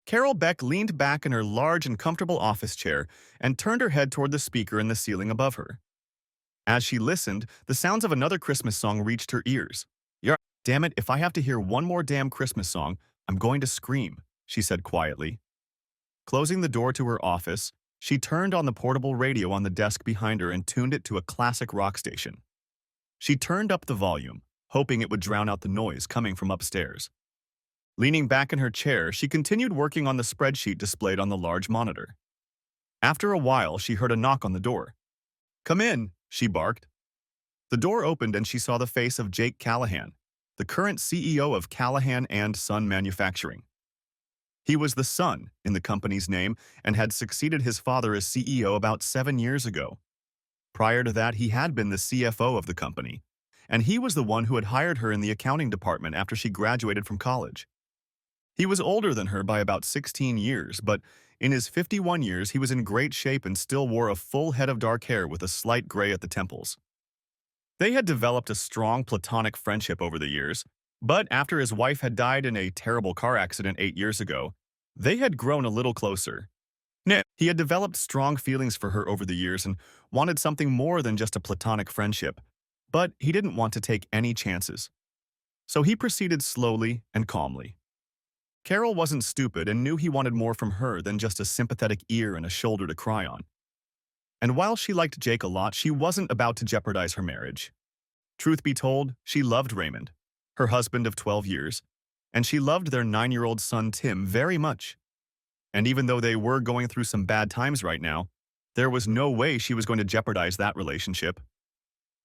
Carol Beck leaned back in her large and comfortable office chair and turned her head toward the speaker in the ceiling above her. As she listened, the sounds of another Christmas song reached her ears. Yeah, damn it, if I have to hear one more damn Christmas song, I'm going to scream, she said quietly. Closing the door to her office, she turned on the portable radio on the desk behind her and tuned it to a classic rock station. She turned up the volume, hoping it would drown out the noise coming from upstairs. Leaning back in her chair, she continued working on the spreadsheet displayed on the large monitor. After a while, she heard a knock on the door. "Come in," she barked. The door opened and she saw the face of Jake Callahan, the current CEO of Callahan and Son Manufacturing. He was the son in the company's name and had succeeded his father as CEO about 7 years ago. Prior to that, he had been the CFO of the company, and he was the one who had hired her in the accounting department after she graduated from college. He was older than her by about 16 years, but in his 51 years, he was in great shape and still wore a full head of dark hair with a slight gray at the temples. They had developed a strong platonic friendship over the years, but after his wife had died in a terrible car accident 8 years ago, they had grown a little closer. He had developed strong feelings for her over the years and wanted something more than just a platonic friendship, but he didn't want to take any chances. So he proceeded slowly and calmly. Carol wasn't stupid and knew he wanted more from her than just a sympathetic ear and a shoulder to cry on. And while she liked Jake a lot, she wasn't about to jeopardize her marriage. Truth be told, she loved Raymond, her husband of 12 years, and she loved their 9-year-old son Tim very much. And even though they were going through some bad times right now, there was no way she was going to jeopardize that relationship.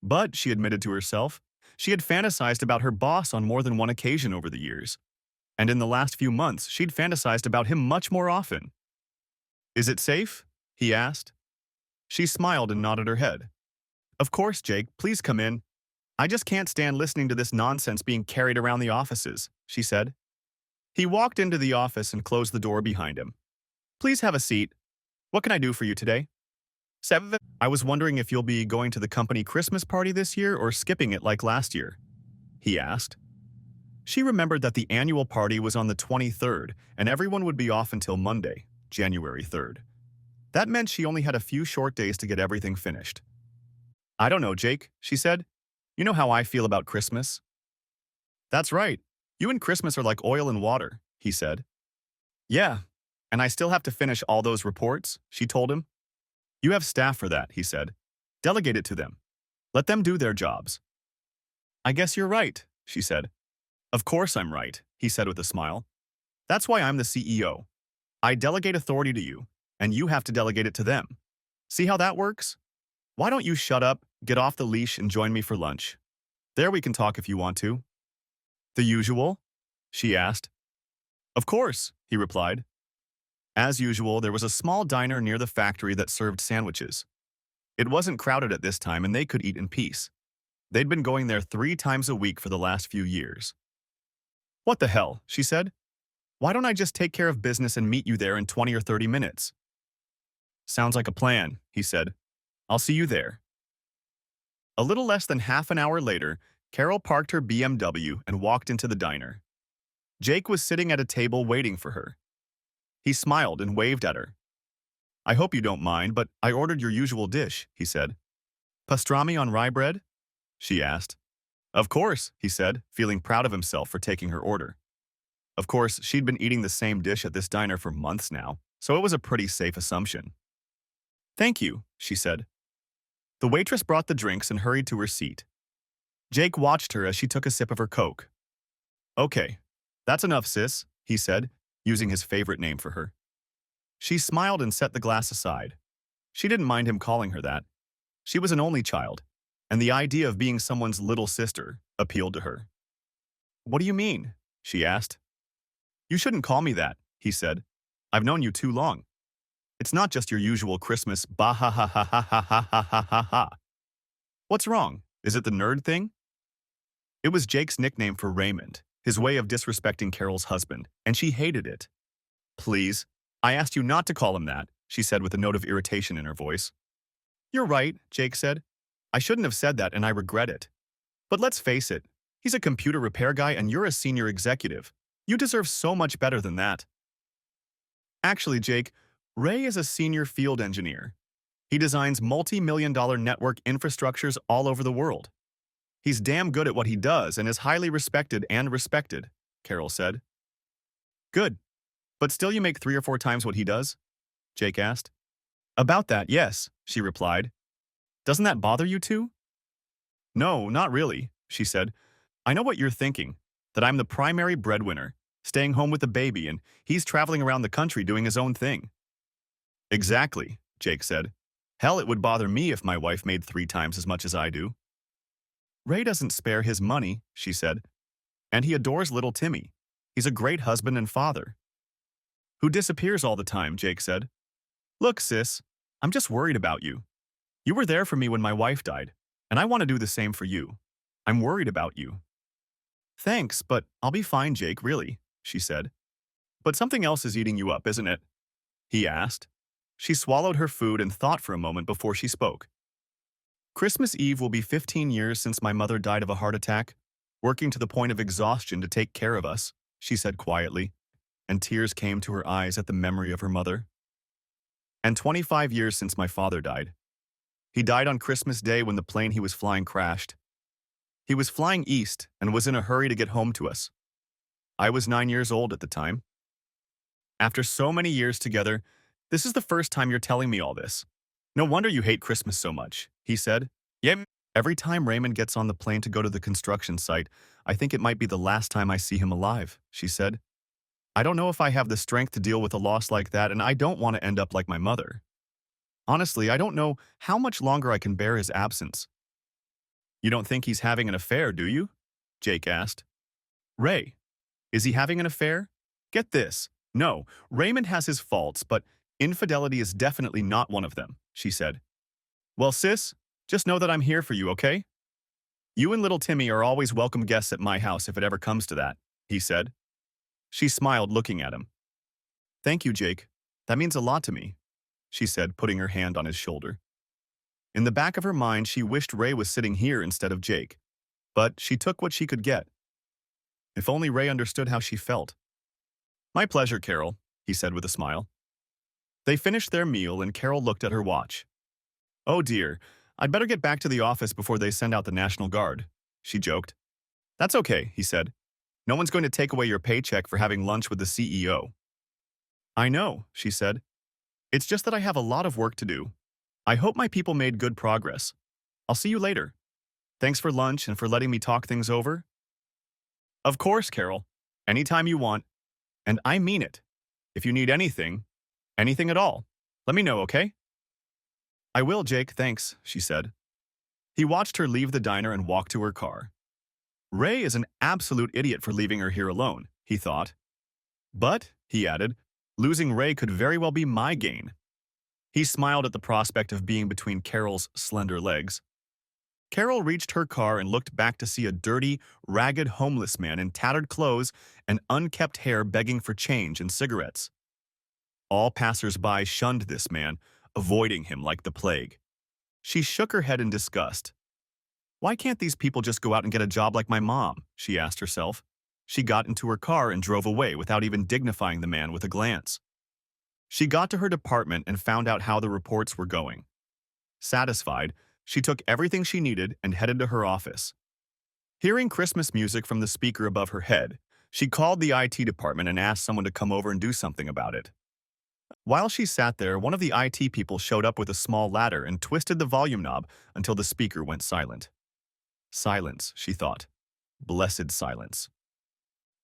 But, she admitted to herself, she had fantasized about her boss on more than one occasion over the years. And in the last few months, she'd fantasized about him much more often. "Is it safe?" he asked. She smiled and nodded her head. "Of course, Jake, please come in. I just can't stand listening to this nonsense being carried around the offices," she said. He walked into the office and closed the door behind him. "Please have a seat. What can I do for you today?" 7. "I was wondering if you'll be going to the company Christmas party this year or skipping it like last year," he asked. She remembered that the annual party was on the 23rd, and everyone would be off until Monday, January 3rd. That meant she only had a few short days to get everything finished. "I don't know, Jake," she said. "You know how I feel about Christmas." "That's right. You and Christmas are like oil and water," he said. "Yeah, and I still have to finish all those reports," she told him. "You have staff for that," he said. "Delegate it to them. Let them do their jobs." "I guess you're right," she said. "Of course I'm right," he said with a smile. "That's why I'm the CEO. I delegate authority to you, and you have to delegate it to them. See how that works? Why don't you shut up, get off the leash, and join me for lunch? There we can talk if you want to." "The usual?" she asked. "Of course," he replied. As usual, there was a small diner near the factory that served sandwiches. It wasn't crowded at this time, and they could eat in peace. They'd been going there 3 times a week for the last few years. "What the hell?" she said. "Why don't I just take care of business and meet you there in 20 or 30 minutes?" "Sounds like a plan," he said. "I'll see you there." A little less than half an hour later, Carol parked her BMW and walked into the diner. Jake was sitting at a table waiting for her. He smiled and waved at her. "I hope you don't mind, but I ordered your usual dish," he said. "Pastrami on rye bread?" she asked. "Of course," he said, feeling proud of himself for taking her order. Of course, she'd been eating the same dish at this diner for months now, so it was a pretty safe assumption. "Thank you," she said. The waitress brought the drinks and hurried to her seat. Jake watched her as she took a sip of her Coke. "Okay, that's enough, sis," he said, using his favorite name for her. She smiled and set the glass aside. She didn't mind him calling her that. She was an only child, and the idea of being someone's little sister appealed to her. "What do you mean?" she asked. "You shouldn't call me that," he said. "I've known you too long. It's not just your usual Christmas bah ha ha ha ha ha ha ha ha ha ha. What's wrong? Is it the nerd thing?" It was Jake's nickname for Raymond, his way of disrespecting Carol's husband, and she hated it. "Please, I asked you not to call him that," she said with a note of irritation in her voice. "You're right," Jake said. "I shouldn't have said that and I regret it. But let's face it, he's a computer repair guy and you're a senior executive. You deserve so much better than that." Actually, Jake, Ray is a senior field engineer. He designs multi-million-dollar network infrastructures all over the world. He's damn good at what he does and is highly respected, Carol said. Good, but still you make 3 or 4 times what he does? Jake asked. About that, yes, she replied. Doesn't that bother you too? No, not really, she said. I know what you're thinking, that I'm the primary breadwinner, staying home with the baby, and he's traveling around the country doing his own thing. Exactly, Jake said. Hell, it would bother me if my wife made 3 times as much as I do. Ray doesn't spare his money, she said, and he adores little Timmy. He's a great husband and father. Who disappears all the time, Jake said. Look, sis, I'm just worried about you. You were there for me when my wife died, and I want to do the same for you. I'm worried about you. Thanks, but I'll be fine, Jake, really, she said. But something else is eating you up, isn't it? He asked. She swallowed her food and thought for a moment before she spoke. Christmas Eve will be 15 years since my mother died of a heart attack, working to the point of exhaustion to take care of us, she said quietly, and tears came to her eyes at the memory of her mother. And 25 years since my father died. He died on Christmas Day when the plane he was flying crashed. He was flying east and was in a hurry to get home to us. I was 9 years old at the time. After so many years together, this is the first time you're telling me all this. No wonder you hate Christmas so much, he said. Yep. Every time Raymond gets on the plane to go to the construction site, I think it might be the last time I see him alive, she said. I don't know if I have the strength to deal with a loss like that, and I don't want to end up like my mother. Honestly, I don't know how much longer I can bear his absence. You don't think he's having an affair, do you? Jake asked. Ray, is he having an affair? Get this. No, Raymond has his faults, but infidelity is definitely not one of them, she said. Well, sis, just know that I'm here for you, okay? You and little Timmy are always welcome guests at my house if it ever comes to that, he said. She smiled, looking at him. Thank you, Jake. That means a lot to me, she said, putting her hand on his shoulder. In the back of her mind, she wished Ray was sitting here instead of Jake, but she took what she could get. If only Ray understood how she felt. My pleasure, Carol, he said with a smile. They finished their meal and Carol looked at her watch. Oh dear, I'd better get back to the office before they send out the National Guard, she joked. That's okay, he said. No one's going to take away your paycheck for having lunch with the CEO. I know, she said. It's just that I have a lot of work to do. I hope my people made good progress. I'll see you later. Thanks for lunch and for letting me talk things over. Of course, Carol. Anytime you want. And I mean it. If you need anything at all, let me know, okay? I will, Jake, thanks, she said. He watched her leave the diner and walk to her car. Ray is an absolute idiot for leaving her here alone, he thought. But, he added, losing Ray could very well be my gain. He smiled at the prospect of being between Carol's slender legs. Carol reached her car and looked back to see a dirty, ragged homeless man in tattered clothes and unkempt hair begging for change and cigarettes. All passers-by shunned this man, avoiding him like the plague. She shook her head in disgust. Why can't these people just go out and get a job like my mom? She asked herself. She got into her car and drove away without even dignifying the man with a glance. She got to her department and found out how the reports were going. Satisfied, she took everything she needed and headed to her office. Hearing Christmas music from the speaker above her head, she called the IT department and asked someone to come over and do something about it. While she sat there, one of the IT people showed up with a small ladder and twisted the volume knob until the speaker went silent. Silence, she thought. Blessed silence.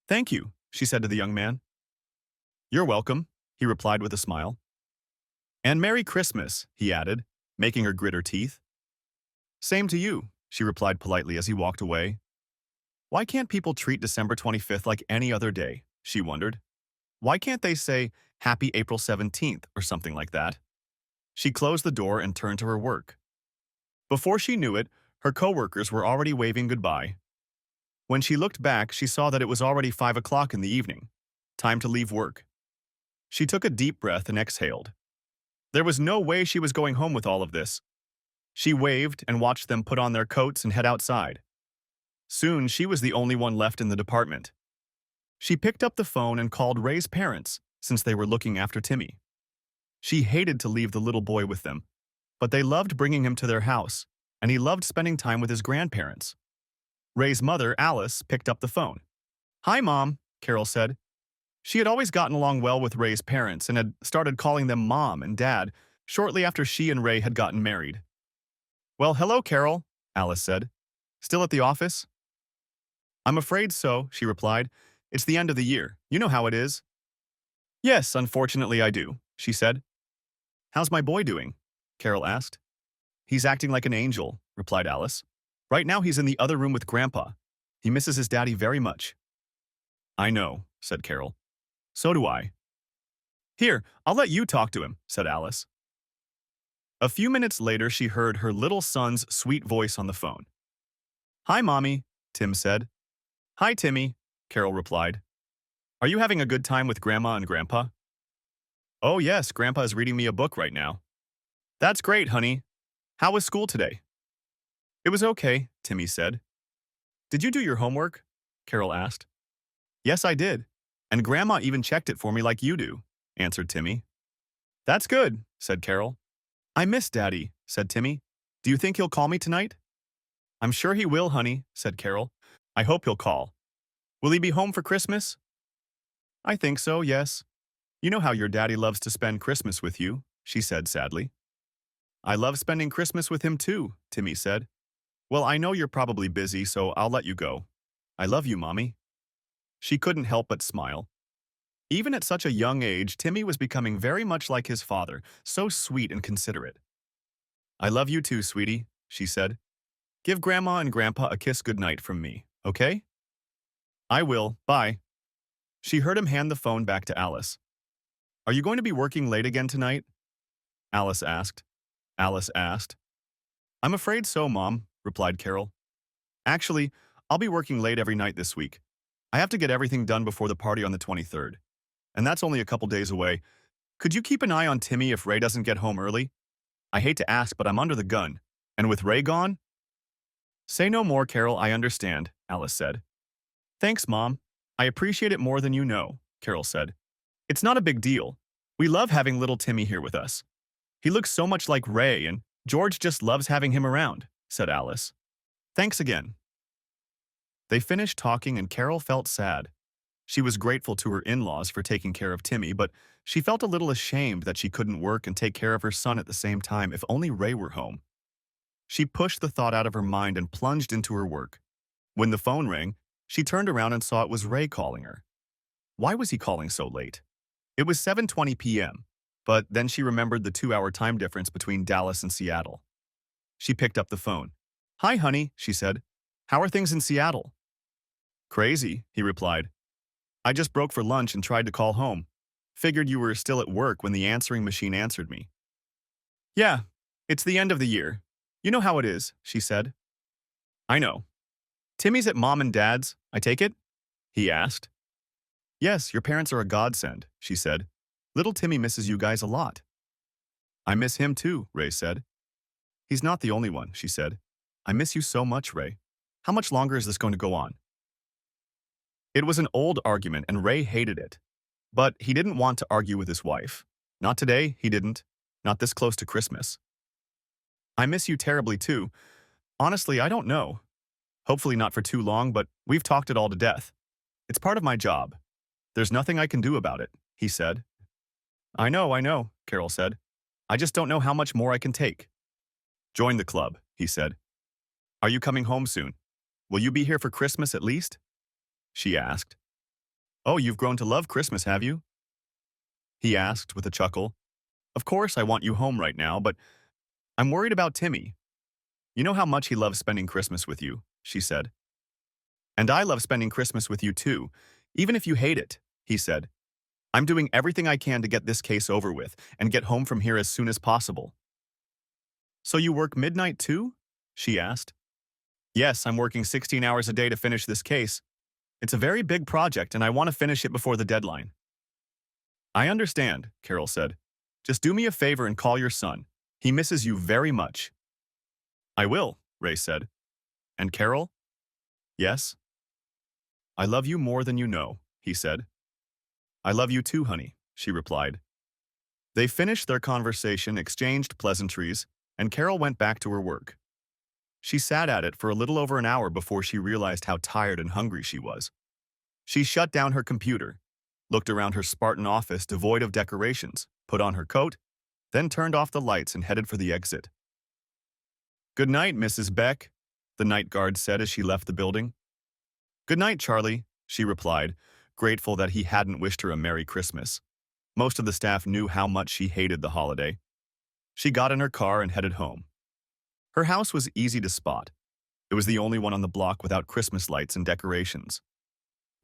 Thank you, she said to the young man. You're welcome, he replied with a smile. And Merry Christmas, he added, making her grit her teeth. Same to you, she replied politely as he walked away. Why can't people treat December 25th like any other day, she wondered. Why can't they say Happy April 17th or something like that? She closed the door and turned to her work. Before she knew it, her coworkers were already waving goodbye. When she looked back, she saw that it was already 5 o'clock in the evening. Time to leave work. She took a deep breath and exhaled. There was no way she was going home with all of this. She waved and watched them put on their coats and head outside. Soon, she was the only one left in the department. She picked up the phone and called Ray's parents, since they were looking after Timmy. She hated to leave the little boy with them, but they loved bringing him to their house, and he loved spending time with his grandparents. Ray's mother, Alice, picked up the phone. "Hi, Mom," Carol said. She had always gotten along well with Ray's parents and had started calling them Mom and Dad shortly after she and Ray had gotten married. "Well, hello, Carol," Alice said. "Still at the office?" "I'm afraid so," she replied. "It's the end of the year. You know how it is." "Yes, unfortunately I do," she said. "How's my boy doing?" Carol asked. "He's acting like an angel," replied Alice. "Right now he's in the other room with Grandpa. He misses his daddy very much." "I know," said Carol. "So do I." "Here, I'll let you talk to him," said Alice. A few minutes later, she heard her little son's sweet voice on the phone. "Hi, Mommy," Tim said. "Hi, Timmy," Carol replied. "Are you having a good time with Grandma and Grandpa?" "Oh, yes, Grandpa is reading me a book right now." "That's great, honey. How was school today?" "It was okay," Timmy said. "Did you do your homework?" Carol asked. "Yes, I did. And Grandma even checked it for me like you do," answered Timmy. "That's good," said Carol. "I miss Daddy," said Timmy. "Do you think he'll call me tonight?" "I'm sure he will, honey," said Carol. "I hope he'll call. Will he be home for Christmas?" "I think so, yes. You know how your daddy loves to spend Christmas with you," she said sadly. "I love spending Christmas with him too," Timmy said. "Well, I know you're probably busy, so I'll let you go. I love you, Mommy." She couldn't help but smile. Even at such a young age, Timmy was becoming very much like his father, so sweet and considerate. "I love you too, sweetie," she said. "Give Grandma and Grandpa a kiss goodnight from me, okay?" "I will, bye." She heard him hand the phone back to Alice. "Are you going to be working late again tonight?" Alice asked. Alice asked. "I'm afraid so, Mom," replied Carol. "Actually, I'll be working late every night this week. I have to get everything done before the party on the 23rd. And that's only a couple days away. Could you keep an eye on Timmy if Ray doesn't get home early? I hate to ask, but I'm under the gun. And with Ray gone?" "Say no more, Carol, I understand," Alice said. "Thanks, Mom. I appreciate it more than you know," Carol said. "It's not a big deal. We love having little Timmy here with us. He looks so much like Ray, and George just loves having him around," said Alice. "Thanks again." They finished talking and Carol felt sad. She was grateful to her in-laws for taking care of Timmy, but she felt a little ashamed that she couldn't work and take care of her son at the same time if only Ray were home. She pushed the thought out of her mind and plunged into her work. When the phone rang, she turned around and saw it was Ray calling her. Why was he calling so late? It was 7:20 p.m., but then she remembered the 2-hour time difference between Dallas and Seattle. She picked up the phone. "Hi, honey," she said. "How are things in Seattle?" "Crazy," he replied. "I just broke for lunch and tried to call home. Figured you were still at work when the answering machine answered me." "Yeah, it's the end of the year. You know how it is," she said. "I know. Timmy's at Mom and Dad's, I take it?" he asked. "Yes, your parents are a godsend," she said. "Little Timmy misses you guys a lot." "I miss him too," Ray said. "He's not the only one," she said. "I miss you so much, Ray. How much longer is this going to go on?" It was an old argument and Ray hated it. But he didn't want to argue with his wife. Not today, he didn't. Not this close to Christmas. "I miss you terribly too. Honestly, I don't know. Hopefully not for too long, but we've talked it all to death. It's part of my job. There's nothing I can do about it," he said. I know," Carol said. "I just don't know how much more I can take." "Join the club," he said. "Are you coming home soon? Will you be here for Christmas at least?" she asked. "Oh, you've grown to love Christmas, have you?" he asked with a chuckle. "Of course I want you home right now, but I'm worried about Timmy. You know how much he loves spending Christmas with you," she said. "And I love spending Christmas with you too, even if you hate it," he said. "I'm doing everything I can to get this case over with and get home from here as soon as possible." "So you work midnight too?" she asked. "Yes, I'm working 16 hours a day to finish this case. It's a very big project and I want to finish it before the deadline." "I understand," Carol said. "Just do me a favor and call your son. He misses you very much." "I will," Ray said. "And Carol?" "Yes?" "I love you more than you know," he said. "I love you too, honey," she replied. They finished their conversation, exchanged pleasantries, and Carol went back to her work. She sat at it for a little over an hour before she realized how tired and hungry she was. She shut down her computer, looked around her Spartan office devoid of decorations, put on her coat, then turned off the lights and headed for the exit. "Good night, Mrs. Beck," the night guard said as she left the building. "Good night, Charlie," she replied, grateful that he hadn't wished her a Merry Christmas. Most of the staff knew how much she hated the holiday. She got in her car and headed home. Her house was easy to spot. It was the only one on the block without Christmas lights and decorations.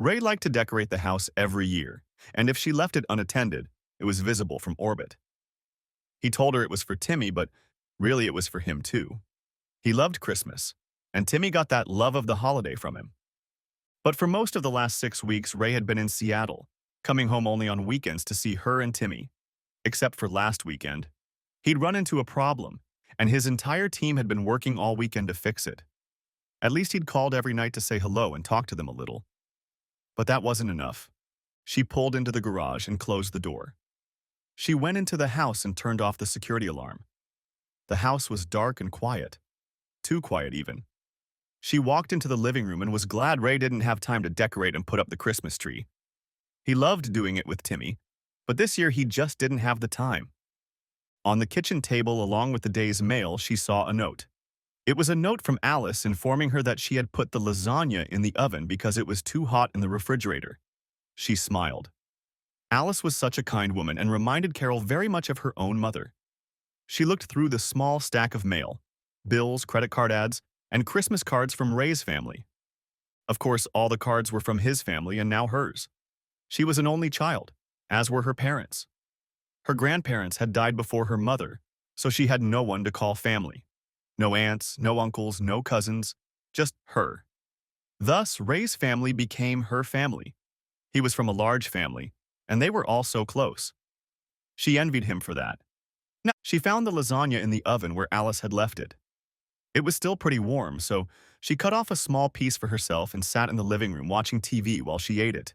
Ray liked to decorate the house every year, and if she left it unattended, it was visible from orbit. He told her it was for Timmy, but really it was for him too. He loved Christmas, and Timmy got that love of the holiday from him. But for most of the last 6 weeks, Ray had been in Seattle, coming home only on weekends to see her and Timmy. Except for last weekend. He'd run into a problem, and his entire team had been working all weekend to fix it. At least he'd called every night to say hello and talk to them a little. But that wasn't enough. She pulled into the garage and closed the door. She went into the house and turned off the security alarm. The house was dark and quiet. Too quiet, even. She walked into the living room and was glad Ray didn't have time to decorate and put up the Christmas tree. He loved doing it with Timmy, but this year he just didn't have the time. On the kitchen table, along with the day's mail, she saw a note. It was a note from Alice informing her that she had put the lasagna in the oven because it was too hot in the refrigerator. She smiled. Alice was such a kind woman and reminded Carol very much of her own mother. She looked through the small stack of mail, bills, credit card ads, and Christmas cards from Ray's family. Of course, all the cards were from his family and now hers. She was an only child, as were her parents. Her grandparents had died before her mother, so she had no one to call family. No aunts, no uncles, no cousins, just her. Thus, Ray's family became her family. He was from a large family, and they were all so close. She envied him for that. Now, she found the lasagna in the oven where Alice had left it. It was still pretty warm, so she cut off a small piece for herself and sat in the living room watching TV while she ate it.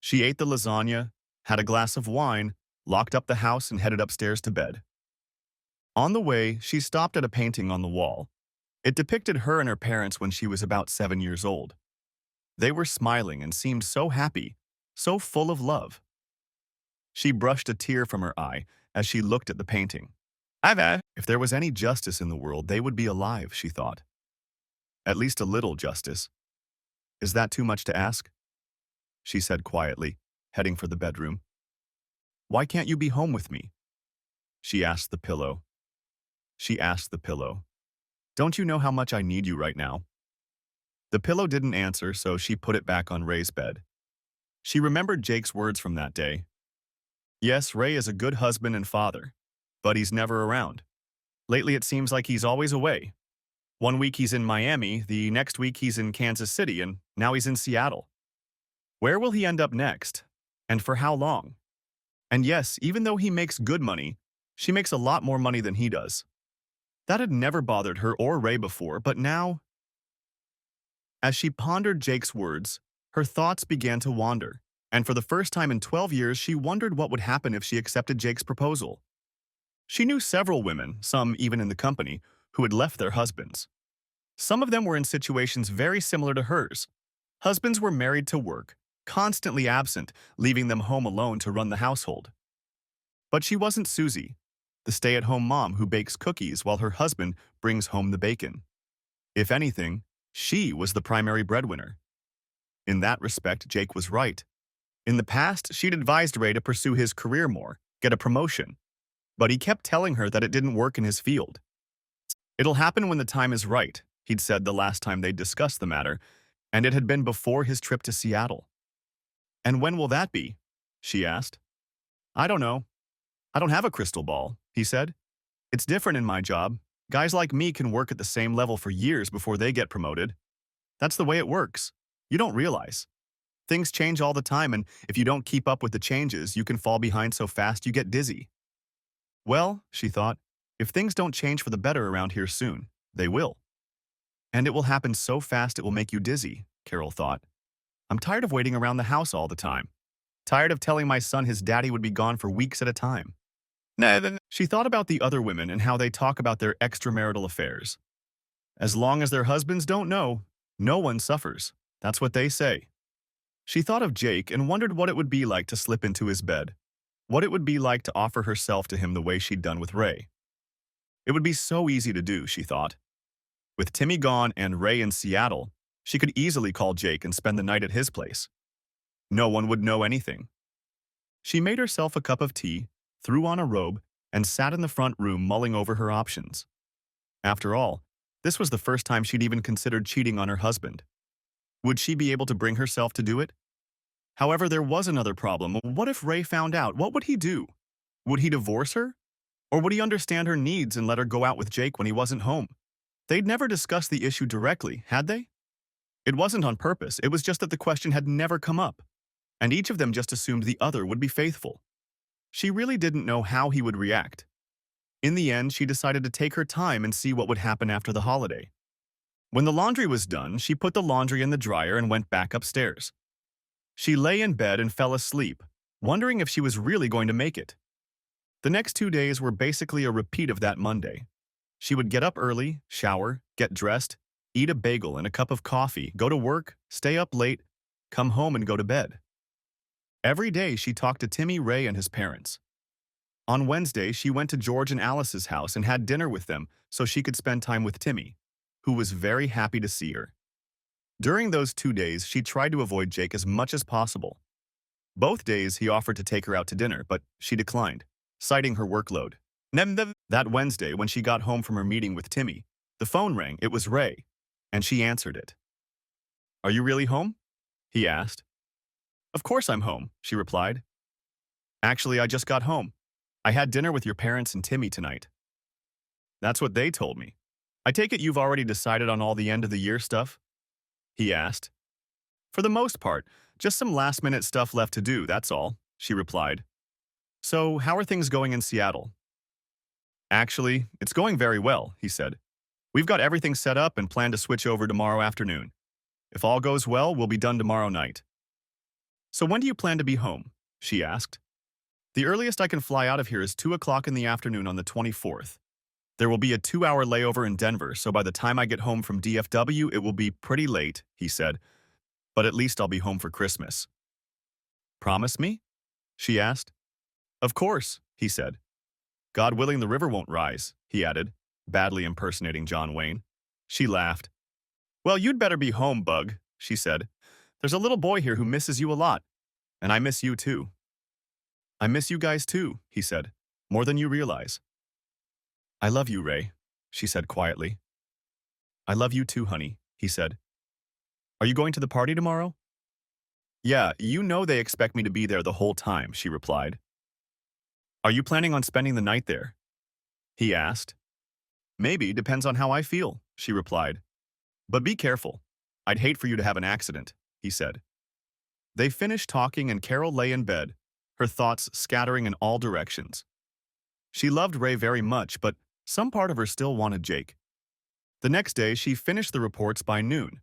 She ate the lasagna, had a glass of wine, locked up the house, and headed upstairs to bed. On the way, she stopped at a painting on the wall. It depicted her and her parents when she was about 7 years old. They were smiling and seemed so happy, so full of love. She brushed a tear from her eye as she looked at the painting. If there was any justice in the world, they would be alive, she thought. At least a little justice. Is that too much to ask? She said quietly, heading for the bedroom. Why can't you be home with me? She asked the pillow. Don't you know how much I need you right now? The pillow didn't answer, so she put it back on Ray's bed. She remembered Jake's words from that day. Yes, Ray is a good husband and father, but he's never around. Lately it seems like he's always away. One week he's in Miami, the next week he's in Kansas City, and now he's in Seattle. Where will he end up next? And for how long? And yes, even though he makes good money, she makes a lot more money than he does. That had never bothered her or Ray before, but now... As she pondered Jake's words, her thoughts began to wander, and for the first time in 12 years, she wondered what would happen if she accepted Jake's proposal. She knew several women, some even in the company, who had left their husbands. Some of them were in situations very similar to hers. Husbands were married to work, constantly absent, leaving them home alone to run the household. But she wasn't Susie, the stay-at-home mom who bakes cookies while her husband brings home the bacon. If anything, she was the primary breadwinner. In that respect, Jake was right. In the past, she'd advised Ray to pursue his career more, get a promotion. But he kept telling her that it didn't work in his field. It'll happen when the time is right, he'd said the last time they'd discussed the matter, and it had been before his trip to Seattle. And when will that be? She asked. I don't know. I don't have a crystal ball, he said. It's different in my job. Guys like me can work at the same level for years before they get promoted. That's the way it works. You don't realize. Things change all the time, and if you don't keep up with the changes, you can fall behind so fast you get dizzy. Well, she thought, if things don't change for the better around here soon, they will. And it will happen so fast it will make you dizzy, Carol thought. I'm tired of waiting around the house all the time. Tired of telling my son his daddy would be gone for weeks at a time. Nah, she thought about the other women and how they talk about their extramarital affairs. As long as their husbands don't know, no one suffers. That's what they say. She thought of Jake and wondered what it would be like to slip into his bed. What it would be like to offer herself to him the way she'd done with Ray. It would be so easy to do, she thought. With Timmy gone and Ray in Seattle, she could easily call Jake and spend the night at his place. No one would know anything. She made herself a cup of tea, threw on a robe, and sat in the front room mulling over her options. After all, this was the first time she'd even considered cheating on her husband. Would she be able to bring herself to do it? However, there was another problem. What if Ray found out? What would he do? Would he divorce her? Or would he understand her needs and let her go out with Jake when he wasn't home? They'd never discussed the issue directly, had they? It wasn't on purpose, it was just that the question had never come up, and each of them just assumed the other would be faithful. She really didn't know how he would react. In the end, she decided to take her time and see what would happen after the holiday. When the laundry was done, she put the laundry in the dryer and went back upstairs. She lay in bed and fell asleep, wondering if she was really going to make it. The next 2 days were basically a repeat of that Monday. She would get up early, shower, get dressed, eat a bagel and a cup of coffee, go to work, stay up late, come home and go to bed. Every day she talked to Timmy, Ray, and his parents. On Wednesday, she went to George and Alice's house and had dinner with them so she could spend time with Timmy, who was very happy to see her. During those 2 days, she tried to avoid Jake as much as possible. Both days, he offered to take her out to dinner, but she declined, citing her workload. That Wednesday, when she got home from her meeting with Timmy, the phone rang. It was Ray, and she answered it. "Are you really home?" he asked. "Of course I'm home," she replied. "Actually, I just got home. I had dinner with your parents and Timmy tonight." "That's what they told me. I take it you've already decided on all the end-of-the-year stuff?" he asked. "For the most part, just some last-minute stuff left to do, that's all," she replied. "So, how are things going in Seattle?" "Actually, it's going very well," he said. "We've got everything set up and plan to switch over tomorrow afternoon. If all goes well, we'll be done tomorrow night." "So when do you plan to be home?" she asked. "The earliest I can fly out of here is 2 o'clock in the afternoon on the 24th. There will be a 2-hour layover in Denver, so by the time I get home from DFW, it will be pretty late," he said. "But at least I'll be home for Christmas." "Promise me?" she asked. "Of course," he said. "God willing, the river won't rise," he added, badly impersonating John Wayne. She laughed. "Well, you'd better be home, Bug," she said. "There's a little boy here who misses you a lot, and I miss you too." "I miss you guys too," he said, "more than you realize." "I love you, Ray," she said quietly. "I love you too, honey," he said. "Are you going to the party tomorrow?" "Yeah, you know they expect me to be there the whole time," she replied. "Are you planning on spending the night there?" he asked. "Maybe, depends on how I feel," she replied. "But be careful. I'd hate for you to have an accident," he said. They finished talking and Carol lay in bed, her thoughts scattering in all directions. She loved Ray very much, but some part of her still wanted Jake. The next day, she finished the reports by noon,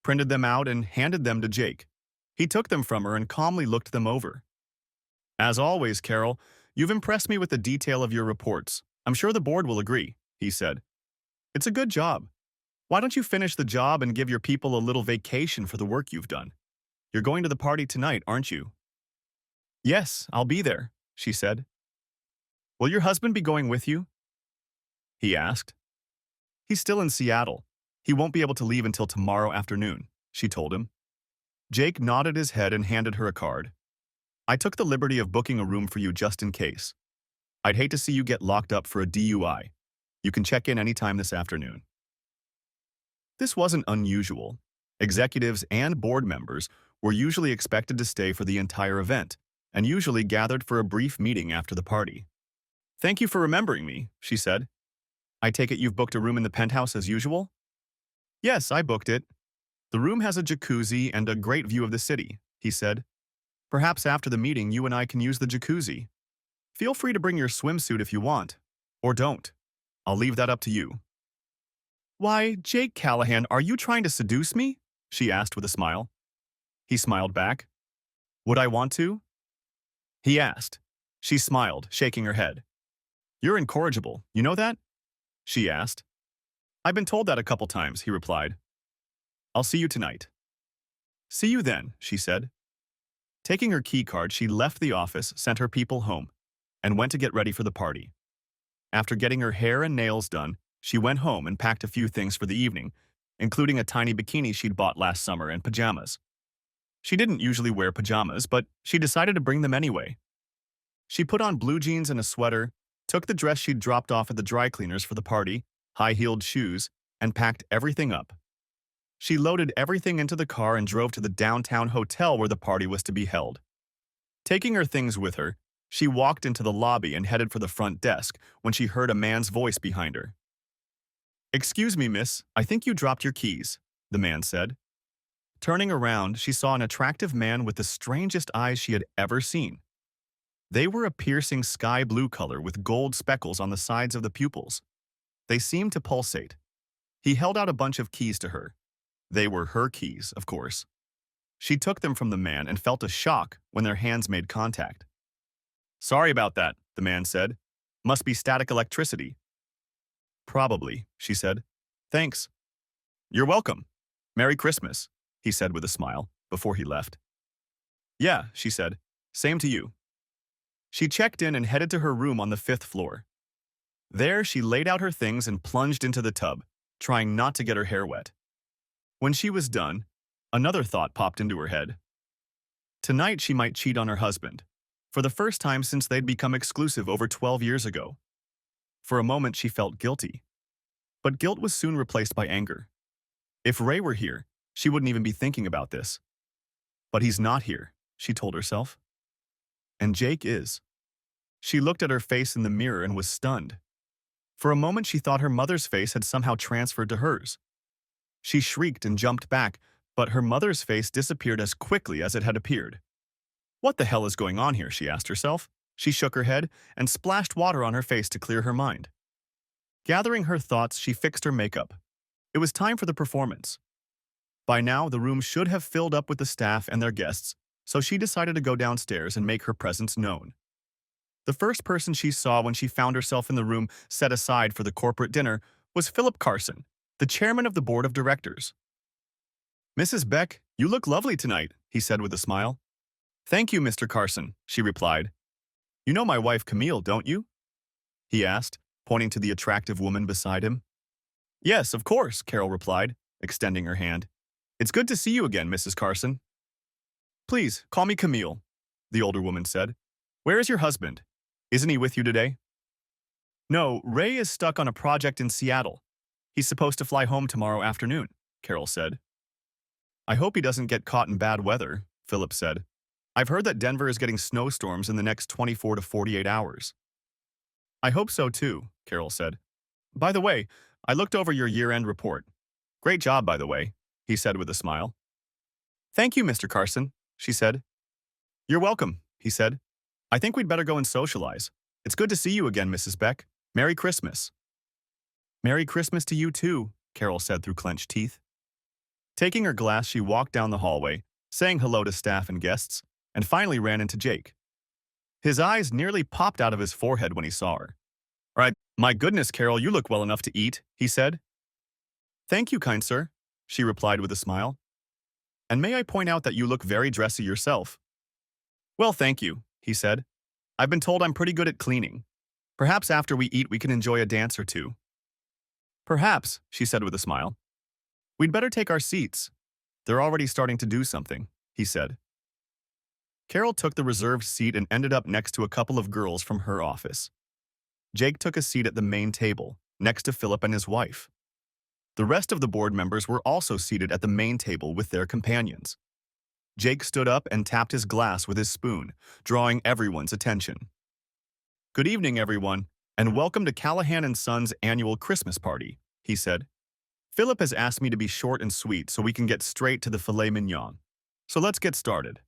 printed them out and handed them to Jake. He took them from her and calmly looked them over. "As always, Carol, you've impressed me with the detail of your reports. I'm sure the board will agree," he said. "It's a good job. Why don't you finish the job and give your people a little vacation for the work you've done? You're going to the party tonight, aren't you?" "Yes, I'll be there," she said. "Will your husband be going with you?" he asked. "He's still in Seattle. He won't be able to leave until tomorrow afternoon," she told him. Jake nodded his head and handed her a card. "I took the liberty of booking a room for you just in case. I'd hate to see you get locked up for a DUI. You can check in anytime this afternoon." This wasn't unusual. Executives and board members were usually expected to stay for the entire event, and usually gathered for a brief meeting after the party. "Thank you for remembering me," she said. "I take it you've booked a room in the penthouse as usual?" "Yes, I booked it. The room has a jacuzzi and a great view of the city," he said. "Perhaps after the meeting you and I can use the jacuzzi. Feel free to bring your swimsuit if you want. Or don't. I'll leave that up to you." "Why, Jake Callahan, are you trying to seduce me?" she asked with a smile. He smiled back. "Would I want to?" he asked. She smiled, shaking her head. You're incorrigible, you know that? She asked. I've been told that a couple times, he replied. I'll see you tonight. See you then, she said. Taking her key card, she left the office, sent her people home, and went to get ready for the party. After getting her hair and nails done, she went home and packed a few things for the evening, including a tiny bikini she'd bought last summer and pajamas. She didn't usually wear pajamas, but she decided to bring them anyway. She put on blue jeans and a sweater, took the dress she'd dropped off at the dry cleaners for the party, high-heeled shoes, and packed everything up. She loaded everything into the car and drove to the downtown hotel where the party was to be held. Taking her things with her, she walked into the lobby and headed for the front desk when she heard a man's voice behind her. Excuse me, miss, I think you dropped your keys, the man said. Turning around, she saw an attractive man with the strangest eyes she had ever seen. They were a piercing sky blue color with gold speckles on the sides of the pupils. They seemed to pulsate. He held out a bunch of keys to her. They were her keys, of course. She took them from the man and felt a shock when their hands made contact. Sorry about that, the man said. Must be static electricity. Probably, she said. Thanks. You're welcome. Merry Christmas, he said with a smile before he left. Yeah, she said. Same to you. She checked in and headed to her room on the 5th floor. There, she laid out her things and plunged into the tub, trying not to get her hair wet. When she was done, another thought popped into her head. Tonight she might cheat on her husband, for the first time since they'd become exclusive over 12 years ago. For a moment she felt guilty. But guilt was soon replaced by anger. If Ray were here, she wouldn't even be thinking about this. But he's not here, she told herself. And Jake is. She looked at her face in the mirror and was stunned. For a moment she thought her mother's face had somehow transferred to hers. She shrieked and jumped back, but her mother's face disappeared as quickly as it had appeared. What the hell is going on here, she asked herself. She shook her head and splashed water on her face to clear her mind. Gathering her thoughts, she fixed her makeup. It was time for the performance. By now, the room should have filled up with the staff and their guests, so she decided to go downstairs and make her presence known. The first person she saw when she found herself in the room set aside for the corporate dinner was Philip Carson, the chairman of the board of directors. Mrs. Beck, you look lovely tonight, he said with a smile. Thank you, Mr. Carson, she replied. You know my wife Camille, don't you? He asked, pointing to the attractive woman beside him. Yes, of course, Carol replied, extending her hand. It's good to see you again, Mrs. Carson. Please, call me Camille, the older woman said. Where is your husband? Isn't he with you today? No, Ray is stuck on a project in Seattle. He's supposed to fly home tomorrow afternoon, Carol said. I hope he doesn't get caught in bad weather, Philip said. I've heard that Denver is getting snowstorms in the next 24 to 48 hours. I hope so too, Carol said. By the way, I looked over your year-end report. Great job, by the way, he said with a smile. Thank you, Mr. Carson, she said. You're welcome, he said. I think we'd better go and socialize. It's good to see you again, Mrs. Beck. Merry Christmas. Merry Christmas to you too, Carol said through clenched teeth. Taking her glass, she walked down the hallway, saying hello to staff and guests, and finally ran into Jake. His eyes nearly popped out of his forehead when he saw her. Right, my goodness, Carol, you look well enough to eat, he said. Thank you, kind sir, she replied with a smile. And may I point out that you look very dressy yourself. Well, thank you, he said. I've been told I'm pretty good at cleaning. Perhaps after we eat we can enjoy a dance or two. Perhaps, she said with a smile. We'd better take our seats. They're already starting to do something, he said. Carol took the reserved seat and ended up next to a couple of girls from her office. Jake took a seat at the main table, next to Philip and his wife. The rest of the board members were also seated at the main table with their companions. Jake stood up and tapped his glass with his spoon, drawing everyone's attention. Good evening, everyone, and welcome to Callahan & Sons' annual Christmas party, he said. Philip has asked me to be short and sweet so we can get straight to the filet mignon. So let's get started.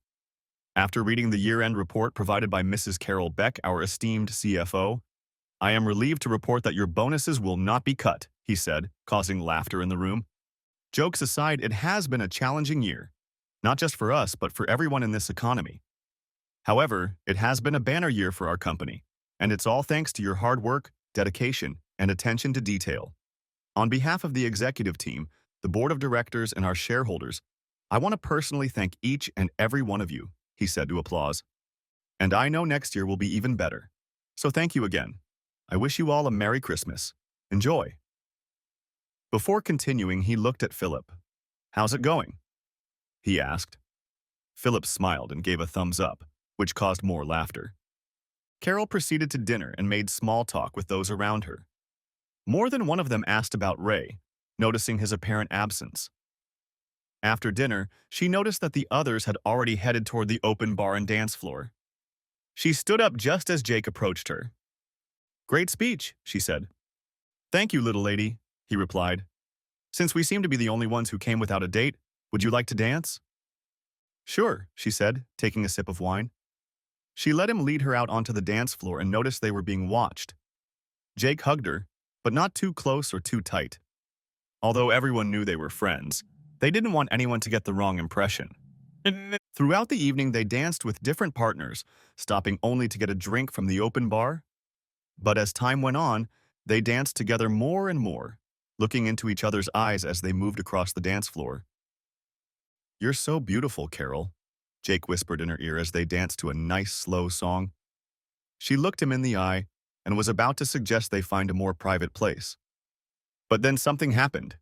After reading the year-end report provided by Mrs. Carol Beck, our esteemed CFO, I am relieved to report that your bonuses will not be cut, he said, causing laughter in the room. Jokes aside, it has been a challenging year, not just for us, but for everyone in this economy. However, it has been a banner year for our company, and it's all thanks to your hard work, dedication, and attention to detail. On behalf of the executive team, the board of directors, and our shareholders, I want to personally thank each and every one of you, he said to applause. And I know next year will be even better. So thank you again. I wish you all a Merry Christmas. Enjoy. Before continuing, he looked at Philip. How's it going? He asked. Philip smiled and gave a thumbs up, which caused more laughter. Carol proceeded to dinner and made small talk with those around her. More than one of them asked about Ray, noticing his apparent absence. After dinner, she noticed that the others had already headed toward the open bar and dance floor. She stood up just as Jake approached her. Great speech, she said. Thank you, little lady, he replied. Since we seem to be the only ones who came without a date, would you like to dance? Sure, she said, taking a sip of wine. She let him lead her out onto the dance floor and noticed they were being watched. Jake hugged her, but not too close or too tight. Although everyone knew they were friends, they didn't want anyone to get the wrong impression. Throughout the evening, they danced with different partners, stopping only to get a drink from the open bar. But as time went on, they danced together more and more, looking into each other's eyes as they moved across the dance floor. You're so beautiful, Carol, Jake whispered in her ear as they danced to a nice, slow song. She looked him in the eye and was about to suggest they find a more private place. But then something happened.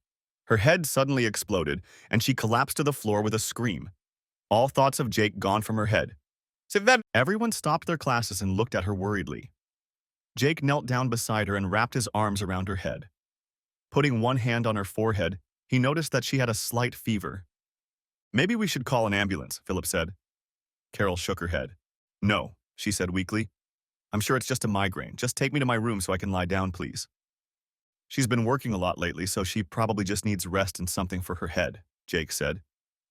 Her head suddenly exploded, and she collapsed to the floor with a scream. All thoughts of Jake gone from her head. Everyone stopped their classes and looked at her worriedly. Jake knelt down beside her and wrapped his arms around her head. Putting one hand on her forehead, he noticed that she had a slight fever. Maybe we should call an ambulance, Philip said. Carol shook her head. No, she said weakly. I'm sure it's just a migraine. Just take me to my room so I can lie down, please. She's been working a lot lately, so she probably just needs rest and something for her head, Jake said.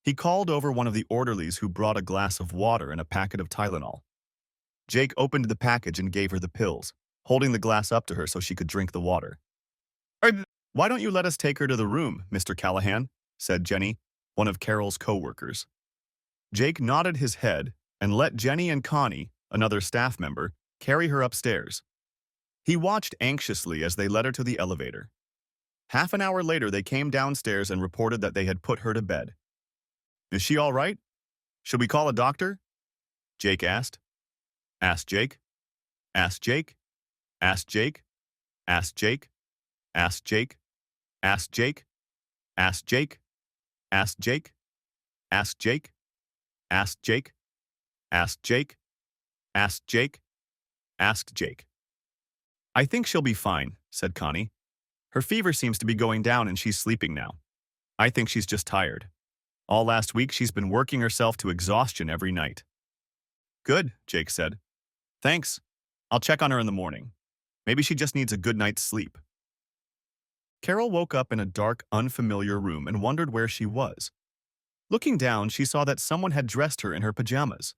He called over one of the orderlies who brought a glass of water and a packet of Tylenol. Jake opened the package and gave her the pills, holding the glass up to her so she could drink the water. Why don't you let us take her to the room, Mr. Callahan? Said Jenny, one of Carol's co-workers. Jake nodded his head and let Jenny and Connie, another staff member, carry her upstairs. He watched anxiously as they led her to the elevator. Half an hour later, they came downstairs and reported that they had put her to bed. Is she all right? Should we call a doctor? Jake asked. Asked Jake. Asked Jake. Asked Jake. Asked Jake. Asked Jake. Asked Jake. Asked Jake. Asked Jake. Asked Jake. Asked Jake. Asked Jake. Asked Jake. Asked Jake. I think she'll be fine, said Connie. Her fever seems to be going down and she's sleeping now. I think she's just tired. All last week she's been working herself to exhaustion every night. Good, Jake said. Thanks. I'll check on her in the morning. Maybe she just needs a good night's sleep. Carol woke up in a dark, unfamiliar room and wondered where she was. Looking down, she saw that someone had dressed her in her pajamas.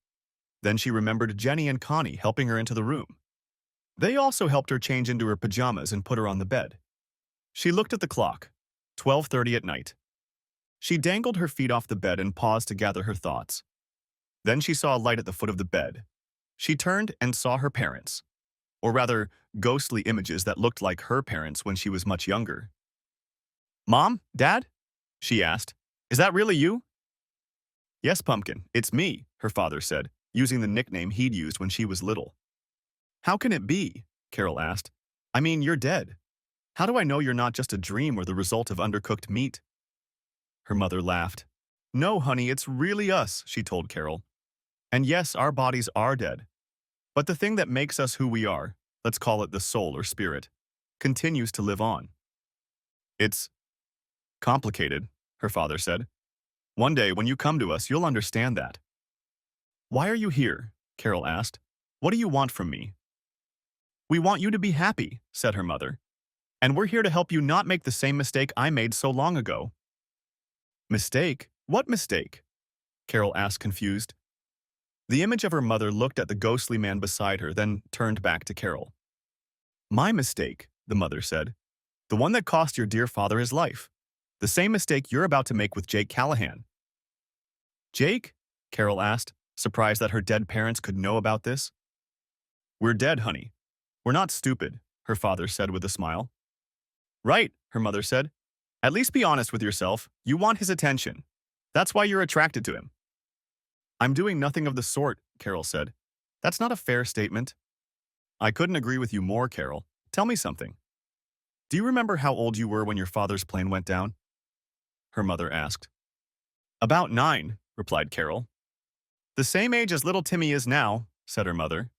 Then she remembered Jenny and Connie helping her into the room. They also helped her change into her pajamas and put her on the bed. She looked at the clock, 12:30 at night. She dangled her feet off the bed and paused to gather her thoughts. Then she saw a light at the foot of the bed. She turned and saw her parents, or rather, ghostly images that looked like her parents when she was much younger. Mom? Dad? She asked. Is that really you? Yes, Pumpkin, it's me, her father said, using the nickname he'd used when she was little. How can it be? Carol asked. I mean, you're dead. How do I know you're not just a dream or the result of undercooked meat? Her mother laughed. No, honey, it's really us, she told Carol. And yes, our bodies are dead. But the thing that makes us who we are, let's call it the soul or spirit, continues to live on. It's complicated, her father said. One day, when you come to us, you'll understand that. Why are you here? Carol asked. What do you want from me? We want you to be happy, said her mother. And we're here to help you not make the same mistake I made so long ago. Mistake? What mistake? Carol asked, confused. The image of her mother looked at the ghostly man beside her, then turned back to Carol. My mistake, the mother said. The one that cost your dear father his life. The same mistake you're about to make with Jake Callahan. Jake? Carol asked, surprised that her dead parents could know about this. We're dead, honey. We're not stupid, her father said with a smile. Right, her mother said. At least be honest with yourself. You want his attention. That's why you're attracted to him. I'm doing nothing of the sort, Carol said. That's not a fair statement. I couldn't agree with you more, Carol. Tell me something. Do you remember how old you were when your father's plane went down? Her mother asked. About 9, replied Carol. The same age as little Timmy is now, said her mother.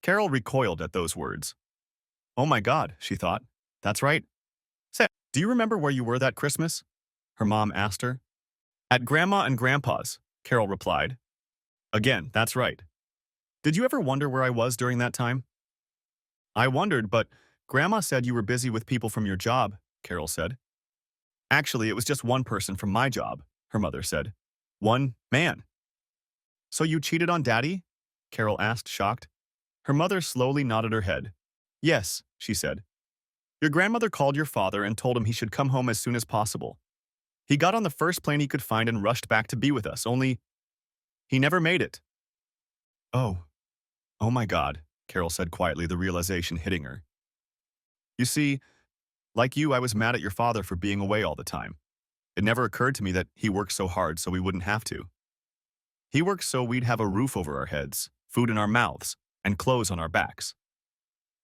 Carol recoiled at those words. Oh my God, she thought. That's right. Say, do you remember where you were that Christmas? Her mom asked her. At Grandma and Grandpa's, Carol replied. Again, that's right. Did you ever wonder where I was during that time? I wondered, but Grandma said you were busy with people from your job, Carol said. Actually, it was just one person from my job, her mother said. One man. So you cheated on Daddy? Carol asked, shocked. Her mother slowly nodded her head. Yes, she said. Your grandmother called your father and told him he should come home as soon as possible. He got on the first plane he could find and rushed back to be with us, only he never made it. Oh, oh my God, Carol said quietly, the realization hitting her. You see, like you, I was mad at your father for being away all the time. It never occurred to me that he worked so hard so we wouldn't have to. He worked so we'd have a roof over our heads, food in our mouths, and clothes on our backs.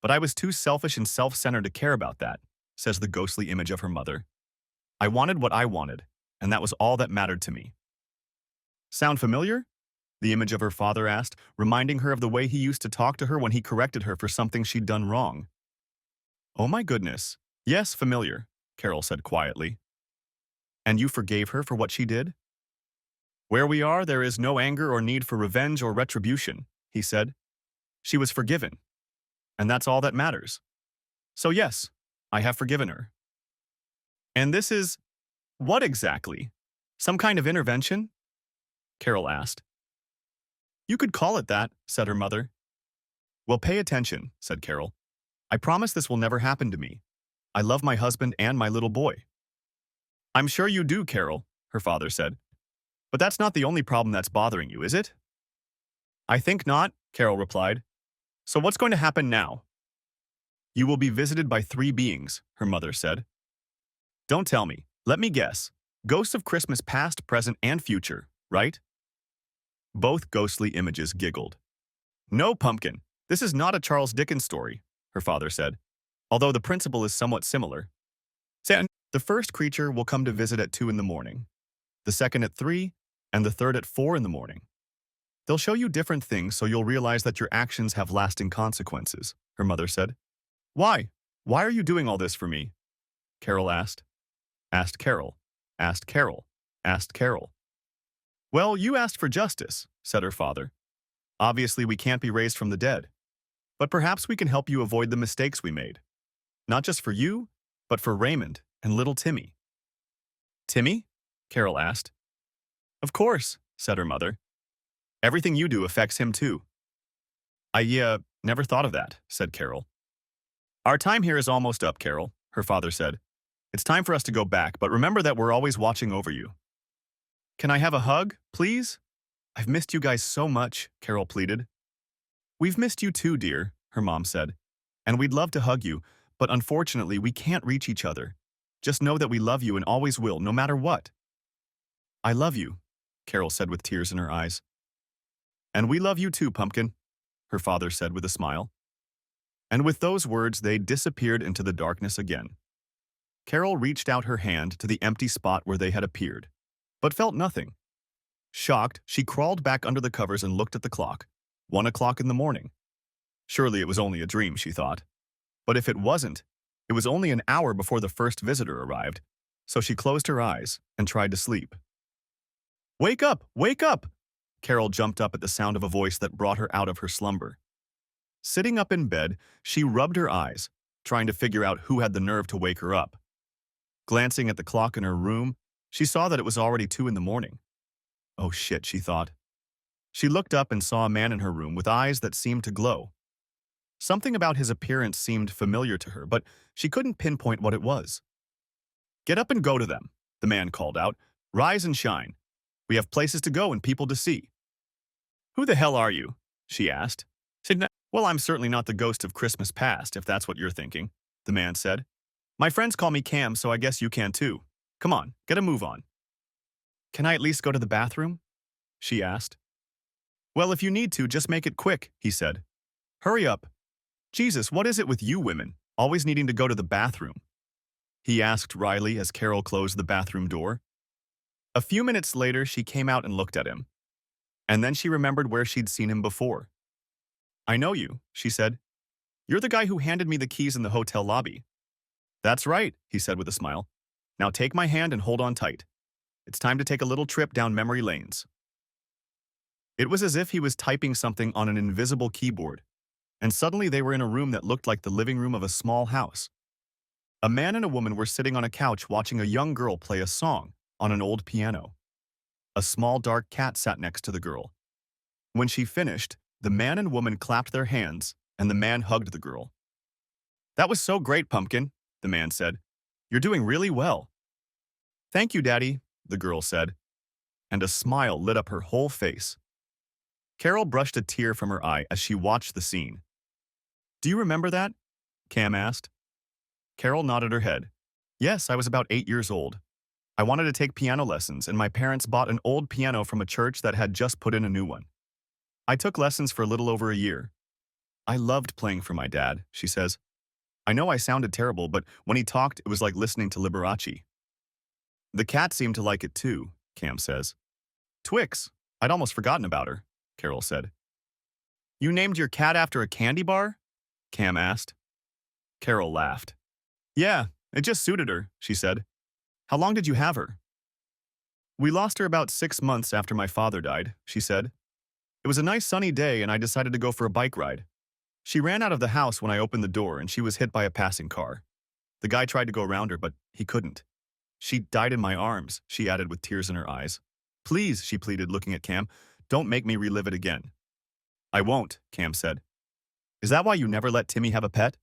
But I was too selfish and self-centered to care about that, says the ghostly image of her mother. I wanted what I wanted, and that was all that mattered to me. Sound familiar? The image of her father asked, reminding her of the way he used to talk to her when he corrected her for something she'd done wrong. Oh my goodness. Yes, familiar, Carol said quietly. And you forgave her for what she did? Where we are, there is no anger or need for revenge or retribution, he said. She was forgiven. And that's all that matters. So yes, I have forgiven her. And this is what exactly? Some kind of intervention? Carol asked. You could call it that, said her mother. Well, pay attention, said Carol. I promise this will never happen to me. I love my husband and my little boy. I'm sure you do, Carol, her father said. But that's not the only problem that's bothering you, is it? I think not, Carol replied. So what's going to happen now? You will be visited by 3 beings, her mother said. Don't tell me. Let me guess. Ghosts of Christmas past, present, and future, right? Both ghostly images giggled. No, Pumpkin. This is not a Charles Dickens story, her father said, although the principle is somewhat similar. The first creature will come to visit at 2 in the morning, the second at 3, and the third at 4 in the morning. They'll show you different things so you'll realize that your actions have lasting consequences, her mother said. Why? Why are you doing all this for me? Carol asked. Asked Carol. Asked Carol. Asked Carol. Well, you asked for justice, said her father. Obviously, we can't be raised from the dead. But perhaps we can help you avoid the mistakes we made. Not just for you, but for Raymond and little Timmy. Timmy? Carol asked. Of course, said her mother. Everything you do affects him too. I never thought of that, said Carol. Our time here is almost up, Carol, her father said. It's time for us to go back, but remember that we're always watching over you. Can I have a hug, please? I've missed you guys so much, Carol pleaded. We've missed you too, dear, her mom said. And we'd love to hug you, but unfortunately we can't reach each other. Just know that we love you and always will, no matter what. I love you, Carol said with tears in her eyes. And we love you too, Pumpkin, her father said with a smile. And with those words, they disappeared into the darkness again. Carol reached out her hand to the empty spot where they had appeared, but felt nothing. Shocked, she crawled back under the covers and looked at the clock. 1 o'clock in the morning. Surely it was only a dream, she thought. But if it wasn't, it was only an hour before the first visitor arrived, so she closed her eyes and tried to sleep. Wake up! Wake up! Carol jumped up at the sound of a voice that brought her out of her slumber. Sitting up in bed, she rubbed her eyes, trying to figure out who had the nerve to wake her up. Glancing at the clock in her room, she saw that it was already 2 in the morning. Oh shit, she thought. She looked up and saw a man in her room with eyes that seemed to glow. Something about his appearance seemed familiar to her, but she couldn't pinpoint what it was. Get up and go to them, the man called out. Rise and shine. We have places to go and people to see. Who the hell are you? She asked. Well, I'm certainly not the ghost of Christmas past, if that's what you're thinking, the man said. My friends call me Cam, so I guess you can too. Come on, get a move on. Can I at least go to the bathroom? She asked. Well, if you need to, just make it quick, he said. Hurry up. Jesus, what is it with you women, always needing to go to the bathroom? He asked wryly as Carol closed the bathroom door. A few minutes later, she came out and looked at him. And then she remembered where she'd seen him before. I know you, she said. You're the guy who handed me the keys in the hotel lobby. That's right, he said with a smile. Now take my hand and hold on tight. It's time to take a little trip down memory lanes. It was as if he was typing something on an invisible keyboard, and suddenly they were in a room that looked like the living room of a small house. A man and a woman were sitting on a couch watching a young girl play a song on an old piano. A small dark cat sat next to the girl. When she finished, the man and woman clapped their hands, and the man hugged the girl. That was so great, Pumpkin, the man said. You're doing really well. Thank you, Daddy, the girl said, and a smile lit up her whole face. Carol brushed a tear from her eye as she watched the scene. Do you remember that? Cam asked. Carol nodded her head. Yes, I was about 8 years old. I wanted to take piano lessons, and my parents bought an old piano from a church that had just put in a new one. I took lessons for a little over a year. I loved playing for my dad, she says. I know I sounded terrible, but when he talked, it was like listening to Liberace. The cat seemed to like it too, Cam says. Twix, I'd almost forgotten about her, Carol said. You named your cat after a candy bar? Cam asked. Carol laughed. Yeah, it just suited her, she said. How long did you have her? We lost her about 6 months after my father died, she said. It was a nice sunny day and I decided to go for a bike ride. She ran out of the house when I opened the door and she was hit by a passing car. The guy tried to go around her, but he couldn't. She died in my arms, she added with tears in her eyes. Please, she pleaded, looking at Cam, don't make me relive it again. I won't, Cam said. Is that why you never let Timmy have a pet?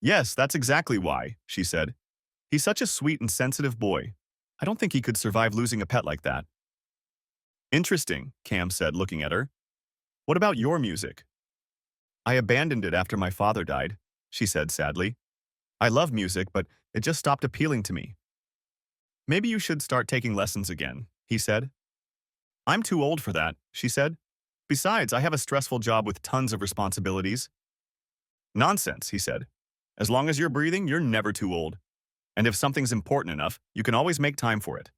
Yes, that's exactly why, she said. He's such a sweet and sensitive boy. I don't think he could survive losing a pet like that. Interesting, Cam said, looking at her. What about your music? I abandoned it after my father died, she said sadly. I love music, but it just stopped appealing to me. Maybe you should start taking lessons again, he said. I'm too old for that, she said. Besides, I have a stressful job with tons of responsibilities. Nonsense, he said. As long as you're breathing, you're never too old. And if something's important enough, you can always make time for it.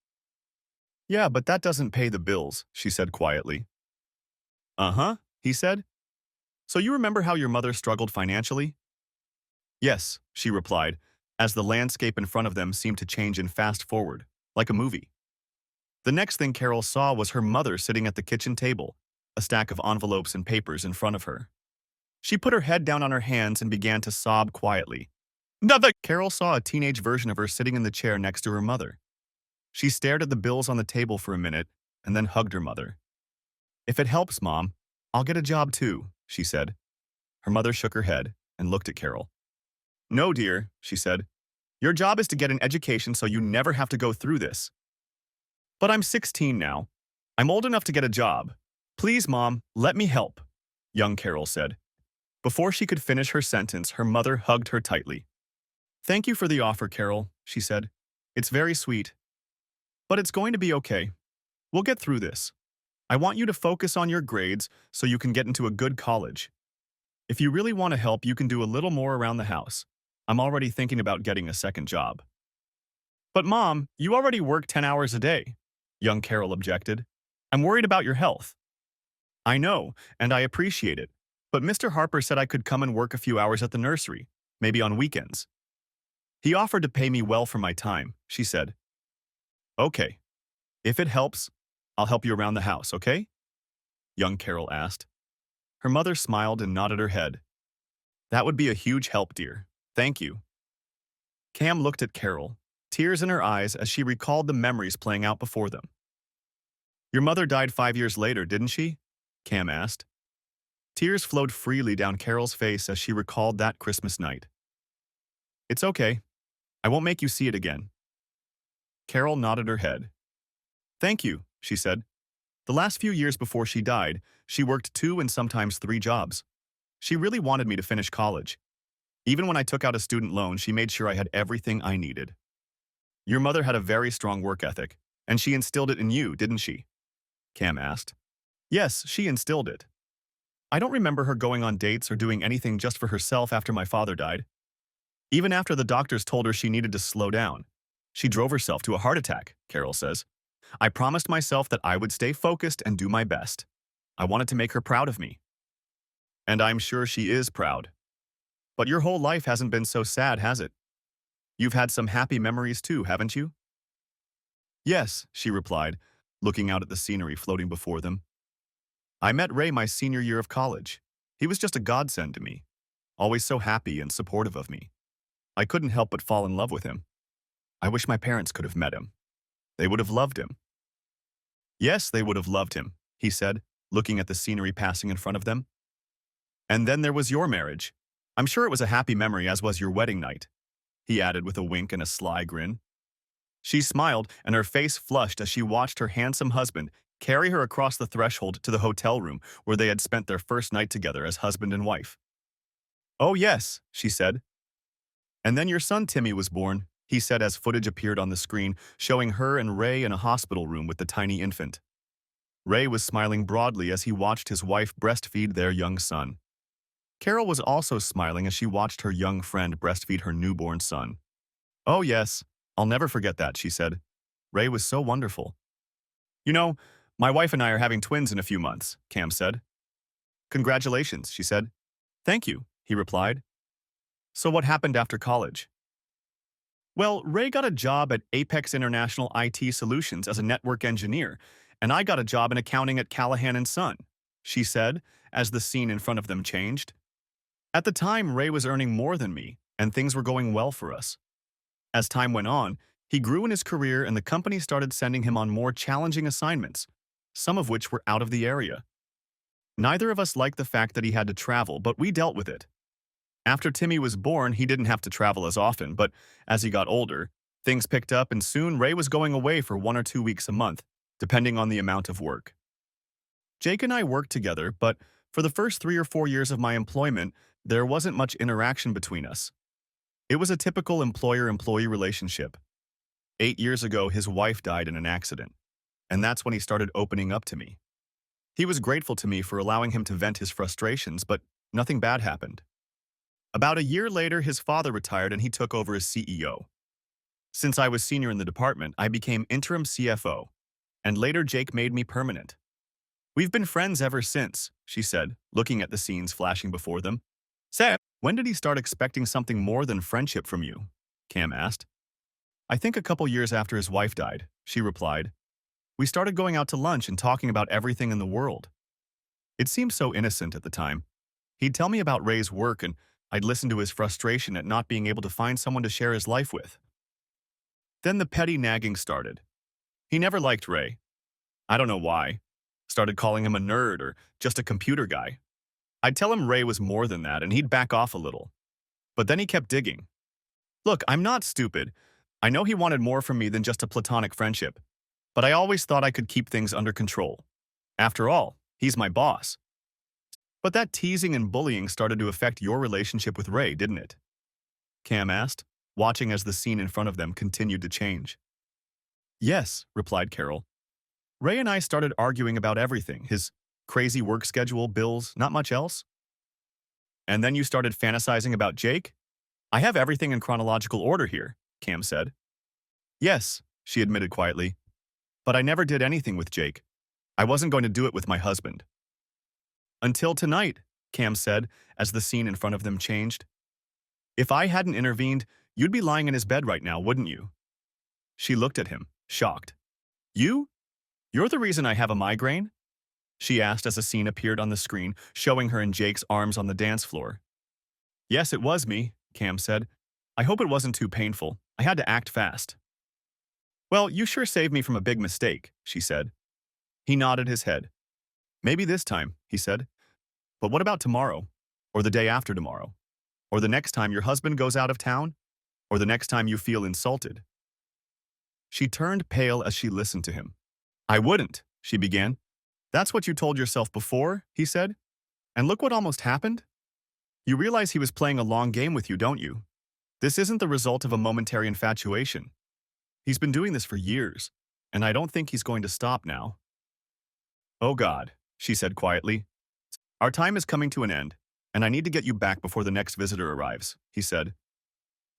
Yeah, but that doesn't pay the bills, she said quietly. Uh-huh, he said. So you remember how your mother struggled financially? Yes, she replied, as the landscape in front of them seemed to change and fast forward, like a movie. The next thing Carol saw was her mother sitting at the kitchen table, a stack of envelopes and papers in front of her. She put her head down on her hands and began to sob quietly. Nothing! Carol saw a teenage version of her sitting in the chair next to her mother. She stared at the bills on the table for a minute and then hugged her mother. If it helps, Mom, I'll get a job too, she said. Her mother shook her head and looked at Carol. No, dear, she said. Your job is to get an education so you never have to go through this. But I'm 16 now. I'm old enough to get a job. Please, Mom, let me help, young Carol said. Before she could finish her sentence, her mother hugged her tightly. Thank you for the offer, Carol, she said. It's very sweet. But it's going to be okay. We'll get through this. I want you to focus on your grades so you can get into a good college. If you really want to help, you can do a little more around the house. I'm already thinking about getting a second job. But Mom, you already work 10 hours a day, young Carol objected. I'm worried about your health. I know, and I appreciate it. But Mr. Harper said I could come and work a few hours at the nursery, maybe on weekends. He offered to pay me well for my time, she said. Okay. If it helps, I'll help you around the house, okay? Young Carol asked. Her mother smiled and nodded her head. That would be a huge help, dear. Thank you. Cam looked at Carol, tears in her eyes as she recalled the memories playing out before them. Your mother died 5 years later, didn't she? Cam asked. Tears flowed freely down Carol's face as she recalled that Christmas night. It's okay. I won't make you see it again. Carol nodded her head. Thank you, she said. The last few years before she died, she worked 2 and sometimes 3 jobs. She really wanted me to finish college. Even when I took out a student loan, she made sure I had everything I needed. Your mother had a very strong work ethic, and she instilled it in you, didn't she? Cam asked. Yes, she instilled it. I don't remember her going on dates or doing anything just for herself after my father died. Even after the doctors told her she needed to slow down, she drove herself to a heart attack, Carol says. I promised myself that I would stay focused and do my best. I wanted to make her proud of me. And I'm sure she is proud. But your whole life hasn't been so sad, has it? You've had some happy memories too, haven't you? Yes, she replied, looking out at the scenery floating before them. I met Ray my senior year of college. He was just a godsend to me, always so happy and supportive of me. I couldn't help but fall in love with him. I wish my parents could have met him. They would have loved him. Yes, they would have loved him, he said, looking at the scenery passing in front of them. And then there was your marriage. I'm sure it was a happy memory, as was your wedding night, he added with a wink and a sly grin. She smiled, and her face flushed as she watched her handsome husband carry her across the threshold to the hotel room where they had spent their first night together as husband and wife. Oh yes, she said. And then your son Timmy was born, he said as footage appeared on the screen, showing her and Ray in a hospital room with the tiny infant. Ray was smiling broadly as he watched his wife breastfeed their young son. Carol was also smiling as she watched her young friend breastfeed her newborn son. Oh yes, I'll never forget that, she said. Ray was so wonderful. You know, my wife and I are having twins in a few months, Cam said. Congratulations, she said. Thank you, he replied. So what happened after college? Well, Ray got a job at Apex International IT Solutions as a network engineer, and I got a job in accounting at Callahan & Son, she said, as the scene in front of them changed. At the time, Ray was earning more than me, and things were going well for us. As time went on, he grew in his career and the company started sending him on more challenging assignments, some of which were out of the area. Neither of us liked the fact that he had to travel, but we dealt with it. After Timmy was born, he didn't have to travel as often, but as he got older, things picked up and soon Ray was going away for 1 or 2 weeks a month, depending on the amount of work. Jake and I worked together, but for the first 3 or 4 years of my employment, there wasn't much interaction between us. It was a typical employer-employee relationship. 8 years ago, his wife died in an accident, and that's when he started opening up to me. He was grateful to me for allowing him to vent his frustrations, but nothing bad happened. About a year later, his father retired and he took over as CEO. Since I was senior in the department, I became interim CFO, and later Jake made me permanent. We've been friends ever since, she said, looking at the scenes flashing before them. Sam, when did he start expecting something more than friendship from you? Cam asked. I think a couple years after his wife died, she replied. We started going out to lunch and talking about everything in the world. It seemed so innocent at the time. He'd tell me about Ray's work and I'd listen to his frustration at not being able to find someone to share his life with. Then the petty nagging started. He never liked Ray. I don't know why. Started calling him a nerd or just a computer guy. I'd tell him Ray was more than that and he'd back off a little. But then he kept digging. Look, I'm not stupid. I know he wanted more from me than just a platonic friendship. But I always thought I could keep things under control. After all, he's my boss. But that teasing and bullying started to affect your relationship with Ray, didn't it? Cam asked, watching as the scene in front of them continued to change. Yes, replied Carol. Ray and I started arguing about everything, his crazy work schedule, bills, not much else. And then you started fantasizing about Jake? I have everything in chronological order here, Cam said. Yes, she admitted quietly. But I never did anything with Jake. I wasn't going to do it with my husband. Until tonight, Cam said, as the scene in front of them changed. If I hadn't intervened, you'd be lying in his bed right now, wouldn't you? She looked at him, shocked. You? You're the reason I have a migraine? She asked as a scene appeared on the screen, showing her in Jake's arms on the dance floor. Yes, it was me, Cam said. I hope it wasn't too painful. I had to act fast. Well, you sure saved me from a big mistake, she said. He nodded his head. Maybe this time, he said. But what about tomorrow? Or the day after tomorrow? Or the next time your husband goes out of town? Or the next time you feel insulted? She turned pale as she listened to him. I wouldn't, she began. That's what you told yourself before, he said. And look what almost happened? You realize he was playing a long game with you, don't you? This isn't the result of a momentary infatuation. He's been doing this for years, and I don't think he's going to stop now. Oh God, she said quietly. Our time is coming to an end, and I need to get you back before the next visitor arrives, he said.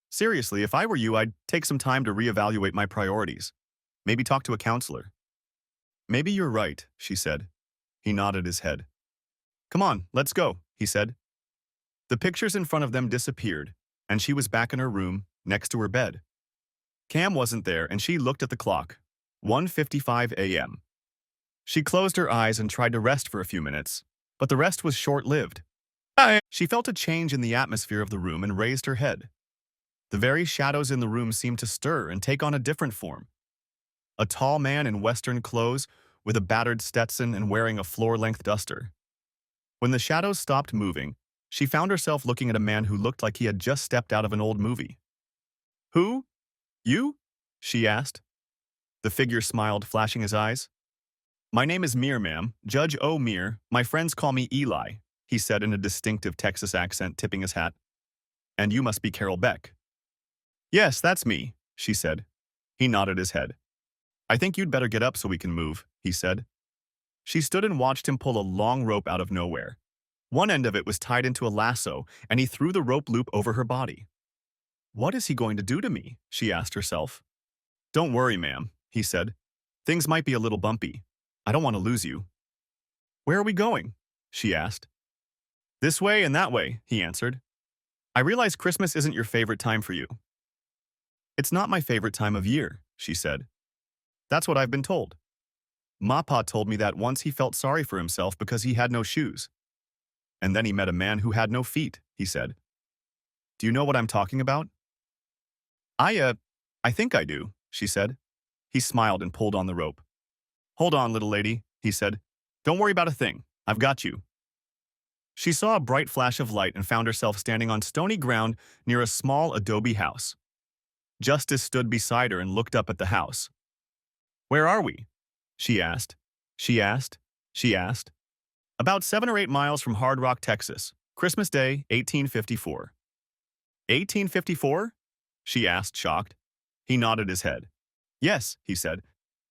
Seriously, if I were you, I'd take some time to reevaluate my priorities. Maybe talk to a counselor. Maybe you're right, she said. He nodded his head. Come on, let's go, he said. The pictures in front of them disappeared, and she was back in her room, next to her bed. Cam wasn't there, and she looked at the clock. 1:55 a.m. She closed her eyes and tried to rest for a few minutes, but the rest was short-lived. She felt a change in the atmosphere of the room and raised her head. The very shadows in the room seemed to stir and take on a different form. A tall man in Western clothes, with a battered Stetson and wearing a floor-length duster. When the shadows stopped moving, she found herself looking at a man who looked like he had just stepped out of an old movie. Who? You? She asked. The figure smiled, flashing his eyes. My name is Mir, ma'am. Judge O. Mir. My friends call me Eli, he said in a distinctive Texas accent, tipping his hat. And you must be Carol Beck. Yes, that's me, she said. He nodded his head. I think you'd better get up so we can move, he said. She stood and watched him pull a long rope out of nowhere. One end of it was tied into a lasso, and he threw the rope loop over her body. What is he going to do to me? She asked herself. Don't worry, ma'am, he said. Things might be a little bumpy. I don't want to lose you. Where are we going? She asked. This way and that way, he answered. I realize Christmas isn't your favorite time for you. It's not my favorite time of year, she said. That's what I've been told. Mapa told me that once he felt sorry for himself because he had no shoes. And then he met a man who had no feet, he said. Do you know what I'm talking about? I think I do, she said. He smiled and pulled on the rope. Hold on, little lady, he said. Don't worry about a thing. I've got you. She saw a bright flash of light and found herself standing on stony ground near a small adobe house. Justice stood beside her and looked up at the house. Where are we? She asked. She asked. She asked. About 7 or 8 miles from Hard Rock, Texas. Christmas Day, 1854. 1854? She asked, shocked. He nodded his head. Yes, he said.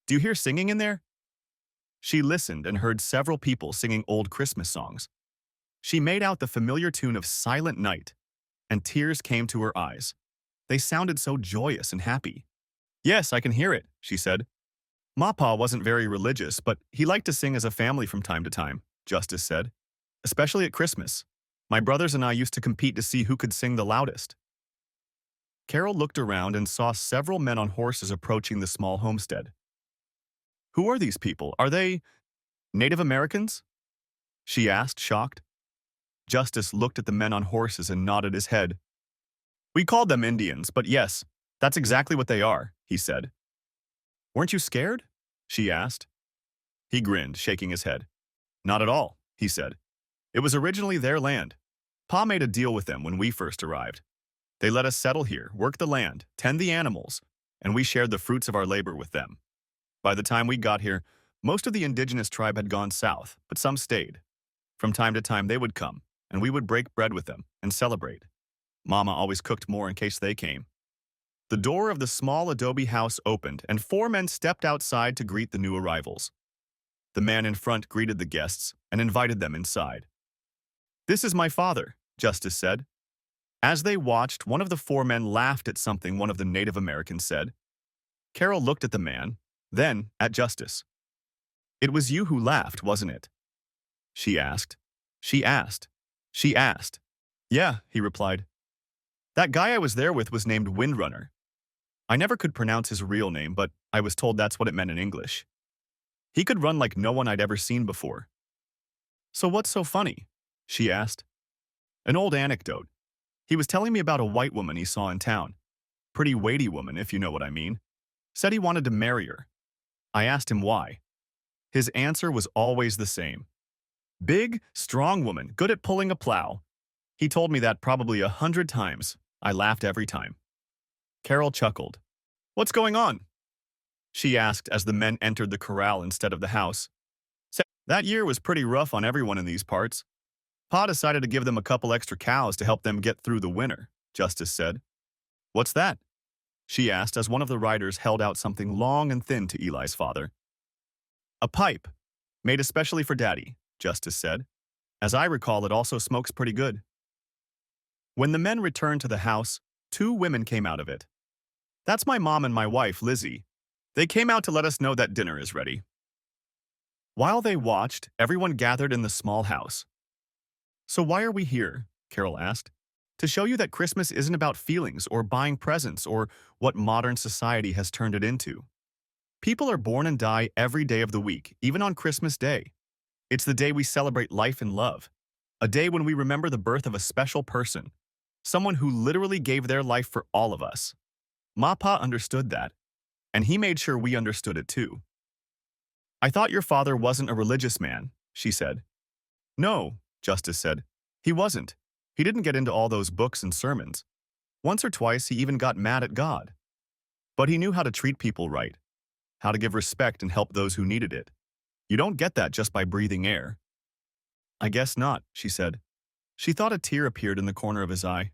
Do you hear singing in there? She listened and heard several people singing old Christmas songs. She made out the familiar tune of Silent Night, and tears came to her eyes. They sounded so joyous and happy. Yes, I can hear it, she said. Mapa wasn't very religious, but he liked to sing as a family from time to time, Justice said. Especially at Christmas. My brothers and I used to compete to see who could sing the loudest. Carol looked around and saw several men on horses approaching the small homestead. Who are these people? Are they Native Americans? She asked, shocked. Justice looked at the men on horses and nodded his head. We called them Indians, but yes, that's exactly what they are, he said. Weren't you scared? She asked. He grinned, shaking his head. Not at all, he said. It was originally their land. Pa made a deal with them when we first arrived. They let us settle here, work the land, tend the animals, and we shared the fruits of our labor with them. By the time we got here, most of the indigenous tribe had gone south, but some stayed. From time to time they would come, and we would break bread with them and celebrate. Mama always cooked more in case they came. The door of the small adobe house opened, and 4 men stepped outside to greet the new arrivals. The man in front greeted the guests and invited them inside. This is my father, Justice said. As they watched, one of the 4 men laughed at something one of the Native Americans said. Carol looked at the man, then at Justice. It was you who laughed, wasn't it? She asked. She asked. She asked. Yeah, he replied. That guy I was there with was named Windrunner. I never could pronounce his real name, but I was told that's what it meant in English. He could run like no one I'd ever seen before. So what's so funny? She asked. An old anecdote. He was telling me about a white woman he saw in town. Pretty weighty woman, if you know what I mean. Said he wanted to marry her. I asked him why. His answer was always the same. Big, strong woman, good at pulling a plow. He told me that probably 100 times. I laughed every time. Carol chuckled. What's going on? She asked as the men entered the corral instead of the house. That year was pretty rough on everyone in these parts. Pa decided to give them a couple extra cows to help them get through the winter, Justice said. What's that? She asked as one of the riders held out something long and thin to Eli's father. A pipe, made especially for Daddy, Justice said. As I recall, it also smokes pretty good. When the men returned to the house, two women came out of it. That's my mom and my wife, Lizzie. They came out to let us know that dinner is ready. While they watched, everyone gathered in the small house. So why are we here? Carol asked. To show you that Christmas isn't about feelings or buying presents or what modern society has turned it into. People are born and die every day of the week, even on Christmas Day. It's the day we celebrate life and love. A day when we remember the birth of a special person, someone who literally gave their life for all of us. Mapa understood that, and he made sure we understood it too. I thought your father wasn't a religious man, she said. No, Justice said. He wasn't. He didn't get into all those books and sermons. Once or twice he even got mad at God. But he knew how to treat people right, how to give respect and help those who needed it. You don't get that just by breathing air. I guess not, she said. She thought a tear appeared in the corner of his eye.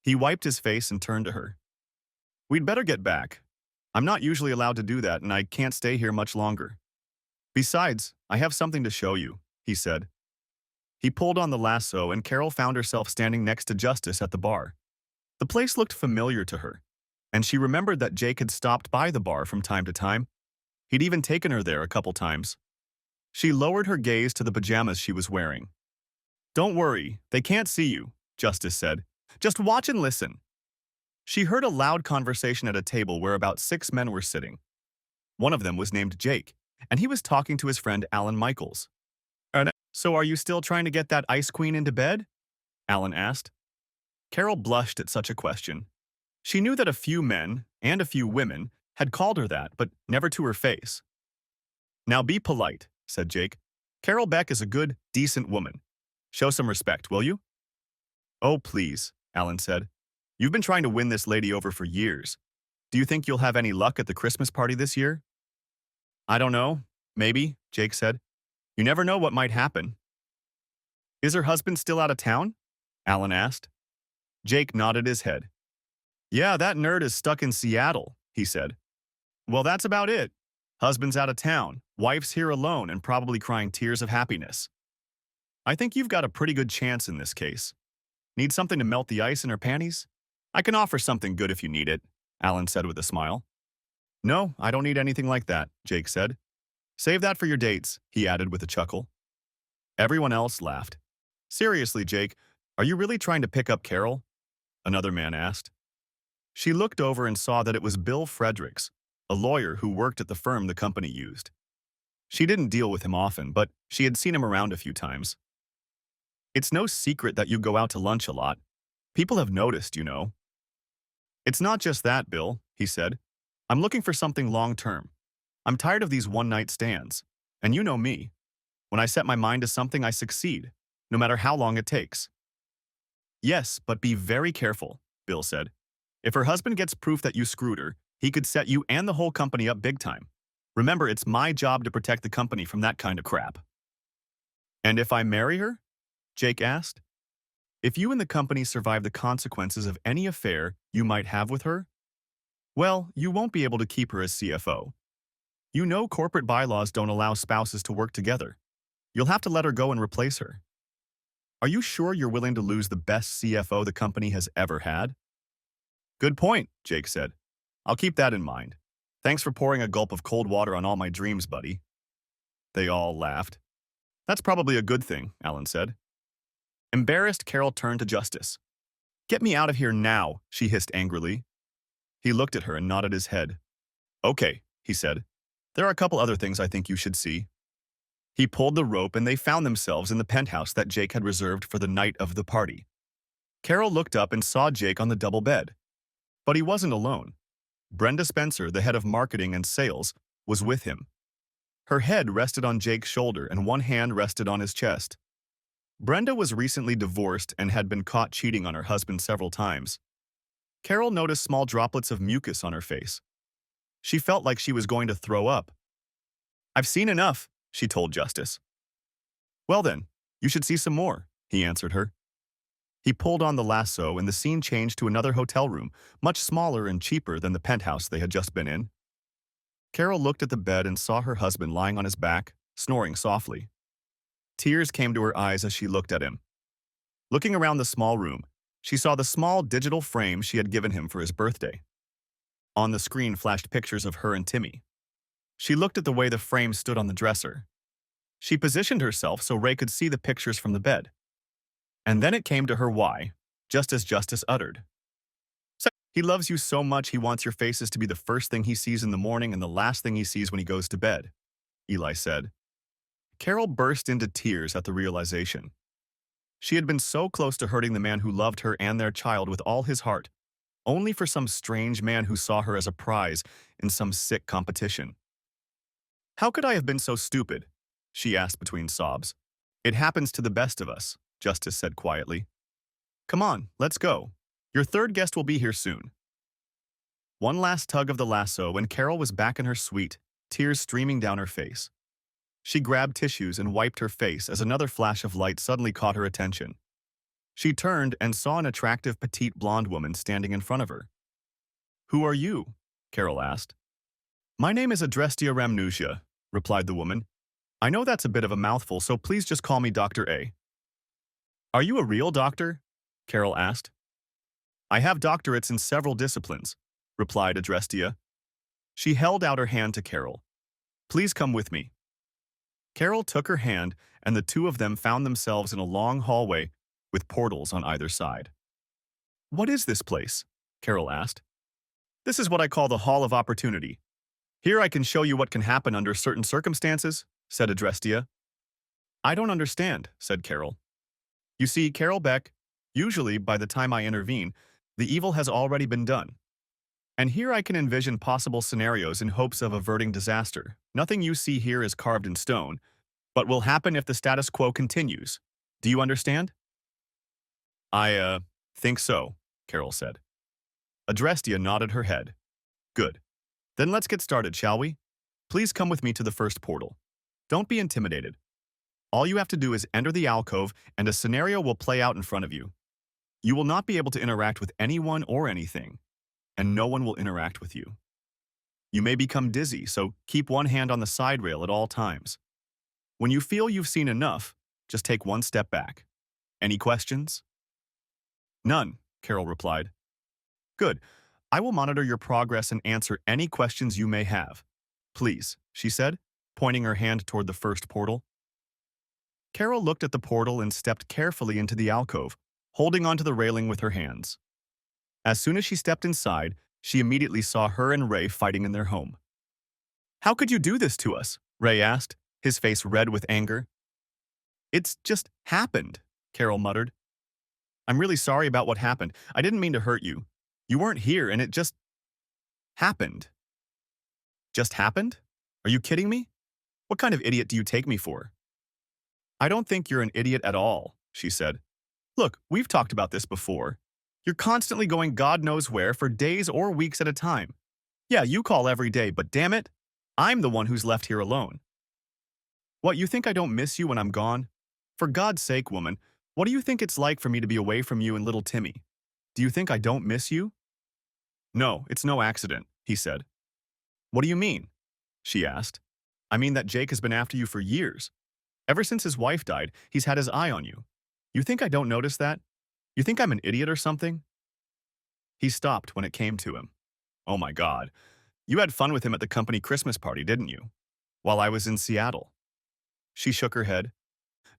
He wiped his face and turned to her. We'd better get back. I'm not usually allowed to do that, and I can't stay here much longer. Besides, I have something to show you, he said. He pulled on the lasso, and Carol found herself standing next to Justice at the bar. The place looked familiar to her, and she remembered that Jake had stopped by the bar from time to time. He'd even taken her there a couple times. She lowered her gaze to the pajamas she was wearing. Don't worry, they can't see you, Justice said. Just watch and listen. She heard a loud conversation at a table where about 6 men were sitting. One of them was named Jake, and he was talking to his friend Alan Michaels. So are you still trying to get that ice queen into bed? Alan asked. Carol blushed at such a question. She knew that a few men, and a few women, had called her that, but never to her face. Now be polite, said Jake. Carol Beck is a good, decent woman. Show some respect, will you? Oh, please, Alan said. You've been trying to win this lady over for years. Do you think you'll have any luck at the Christmas party this year? I don't know. Maybe, Jake said. You never know what might happen. Is her husband still out of town? Alan asked. Jake nodded his head. Yeah, that nerd is stuck in Seattle, he said. Well, that's about it. Husband's out of town, wife's here alone and probably crying tears of happiness. I think you've got a pretty good chance in this case. Need something to melt the ice in her panties? I can offer something good if you need it, Alan said with a smile. No, I don't need anything like that, Jake said. Save that for your dates, he added with a chuckle. Everyone else laughed. Seriously, Jake, are you really trying to pick up Carol? Another man asked. She looked over and saw that it was Bill Fredericks, a lawyer who worked at the firm the company used. She didn't deal with him often, but she had seen him around a few times. It's no secret that you go out to lunch a lot. People have noticed, you know. It's not just that, Bill, he said. I'm looking for something long-term. I'm tired of these one-night stands. And you know me. When I set my mind to something, I succeed, no matter how long it takes. Yes, but be very careful, Bill said. If her husband gets proof that you screwed her, he could set you and the whole company up big time. Remember, it's my job to protect the company from that kind of crap. And if I marry her? Jake asked. If you and the company survive the consequences of any affair you might have with her, well, you won't be able to keep her as CFO. You know corporate bylaws don't allow spouses to work together. You'll have to let her go and replace her. Are you sure you're willing to lose the best CFO the company has ever had? Good point, Jake said. I'll keep that in mind. Thanks for pouring a gulp of cold water on all my dreams, buddy. They all laughed. That's probably a good thing, Alan said. Embarrassed, Carol turned to Justice. Get me out of here now, she hissed angrily. He looked at her and nodded his head. Okay, he said. There are a couple other things I think you should see. He pulled the rope and they found themselves in the penthouse that Jake had reserved for the night of the party. Carol looked up and saw Jake on the double bed. But he wasn't alone. Brenda Spencer, the head of marketing and sales, was with him. Her head rested on Jake's shoulder and one hand rested on his chest. Brenda was recently divorced and had been caught cheating on her husband several times. Carol noticed small droplets of mucus on her face. She felt like she was going to throw up. I've seen enough, she told Justice. Well then, you should see some more, he answered her. He pulled on the lasso and the scene changed to another hotel room, much smaller and cheaper than the penthouse they had just been in. Carol looked at the bed and saw her husband lying on his back, snoring softly. Tears came to her eyes as she looked at him. Looking around the small room, she saw the small digital frame she had given him for his birthday. On the screen flashed pictures of her and Timmy. She looked at the way the frame stood on the dresser. She positioned herself so Ray could see the pictures from the bed. And then it came to her why, just as Justice uttered. So, he loves you so much he wants your faces to be the first thing he sees in the morning and the last thing he sees when he goes to bed, Eli said. Carol burst into tears at the realization. She had been so close to hurting the man who loved her and their child with all his heart, only for some strange man who saw her as a prize in some sick competition. How could I have been so stupid? She asked between sobs. It happens to the best of us, Justice said quietly. Come on, let's go. Your third guest will be here soon. One last tug of the lasso and Carol was back in her suite, tears streaming down her face. She grabbed tissues and wiped her face as another flash of light suddenly caught her attention. She turned and saw an attractive petite blonde woman standing in front of her. Who are you? Carol asked. My name is Adrestia Ramnusia, replied the woman. I know that's a bit of a mouthful, so please just call me Dr. A. Are you a real doctor? Carol asked. I have doctorates in several disciplines, replied Adrestia. She held out her hand to Carol. Please come with me. Carol took her hand, and the two of them found themselves in a long hallway with portals on either side. What is this place? Carol asked. This is what I call the Hall of Opportunity. Here I can show you what can happen under certain circumstances, said Adrestia. I don't understand, said Carol. You see, Carol Beck, usually by the time I intervene, the evil has already been done. And here I can envision possible scenarios in hopes of averting disaster. Nothing you see here is carved in stone, but will happen if the status quo continues. Do you understand? I think so, Carol said. Adrestia nodded her head. Good. Then let's get started, shall we? Please come with me to the first portal. Don't be intimidated. All you have to do is enter the alcove and a scenario will play out in front of you. You will not be able to interact with anyone or anything, and no one will interact with you. You may become dizzy, so keep one hand on the side rail at all times. When you feel you've seen enough, just take one step back. Any questions? None, Carol replied. Good. I will monitor your progress and answer any questions you may have. Please, she said, pointing her hand toward the first portal. Carol looked at the portal and stepped carefully into the alcove, holding onto the railing with her hands. As soon as she stepped inside, she immediately saw her and Ray fighting in their home. How could you do this to us? Ray asked, his face red with anger. It's just happened, Carol muttered. I'm really sorry about what happened. I didn't mean to hurt you. You weren't here and it just happened. Just happened? Are you kidding me? What kind of idiot do you take me for? I don't think you're an idiot at all, she said. Look, we've talked about this before. You're constantly going God knows where for days or weeks at a time. Yeah, you call every day, but damn it, I'm the one who's left here alone. What, you think I don't miss you when I'm gone? For God's sake, woman, what do you think it's like for me to be away from you and little Timmy? Do you think I don't miss you? No, it's no accident, he said. What do you mean? She asked. I mean that Jake has been after you for years. Ever since his wife died, he's had his eye on you. You think I don't notice that? You think I'm an idiot or something? He stopped when it came to him. Oh my God. You had fun with him at the company Christmas party, didn't you? While I was in Seattle. She shook her head.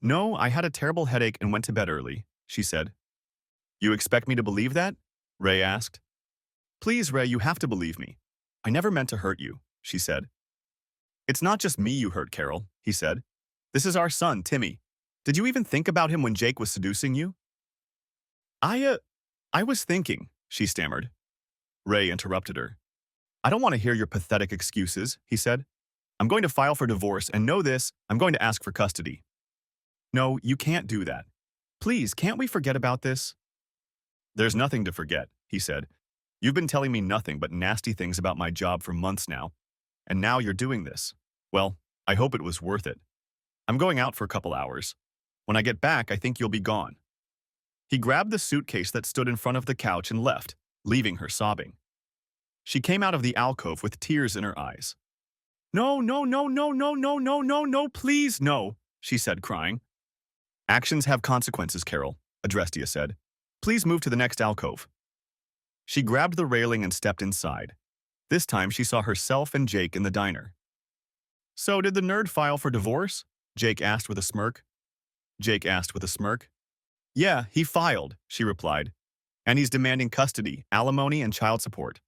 No, I had a terrible headache and went to bed early, she said. You expect me to believe that? Ray asked. Please, Ray, you have to believe me. I never meant to hurt you, she said. It's not just me you hurt, Carol, he said. This is our son, Timmy. Did you even think about him when Jake was seducing you? I was thinking, she stammered. Ray interrupted her. I don't want to hear your pathetic excuses, he said. I'm going to file for divorce, and know this, I'm going to ask for custody. No, you can't do that. Please, can't we forget about this? There's nothing to forget, he said. You've been telling me nothing but nasty things about my job for months now, and now you're doing this. Well, I hope it was worth it. I'm going out for a couple hours. When I get back, I think you'll be gone. He grabbed the suitcase that stood in front of the couch and left, leaving her sobbing. She came out of the alcove with tears in her eyes. No, no, no, no, no, no, no, no, no, please, no, she said, crying. Actions have consequences, Carol, Adrestia said. Please move to the next alcove. She grabbed the railing and stepped inside. This time she saw herself and Jake in the diner. So did the nerd file for divorce? Jake asked with a smirk. Jake asked with a smirk. Yeah, he filed, she replied. And he's demanding custody, alimony, and child support.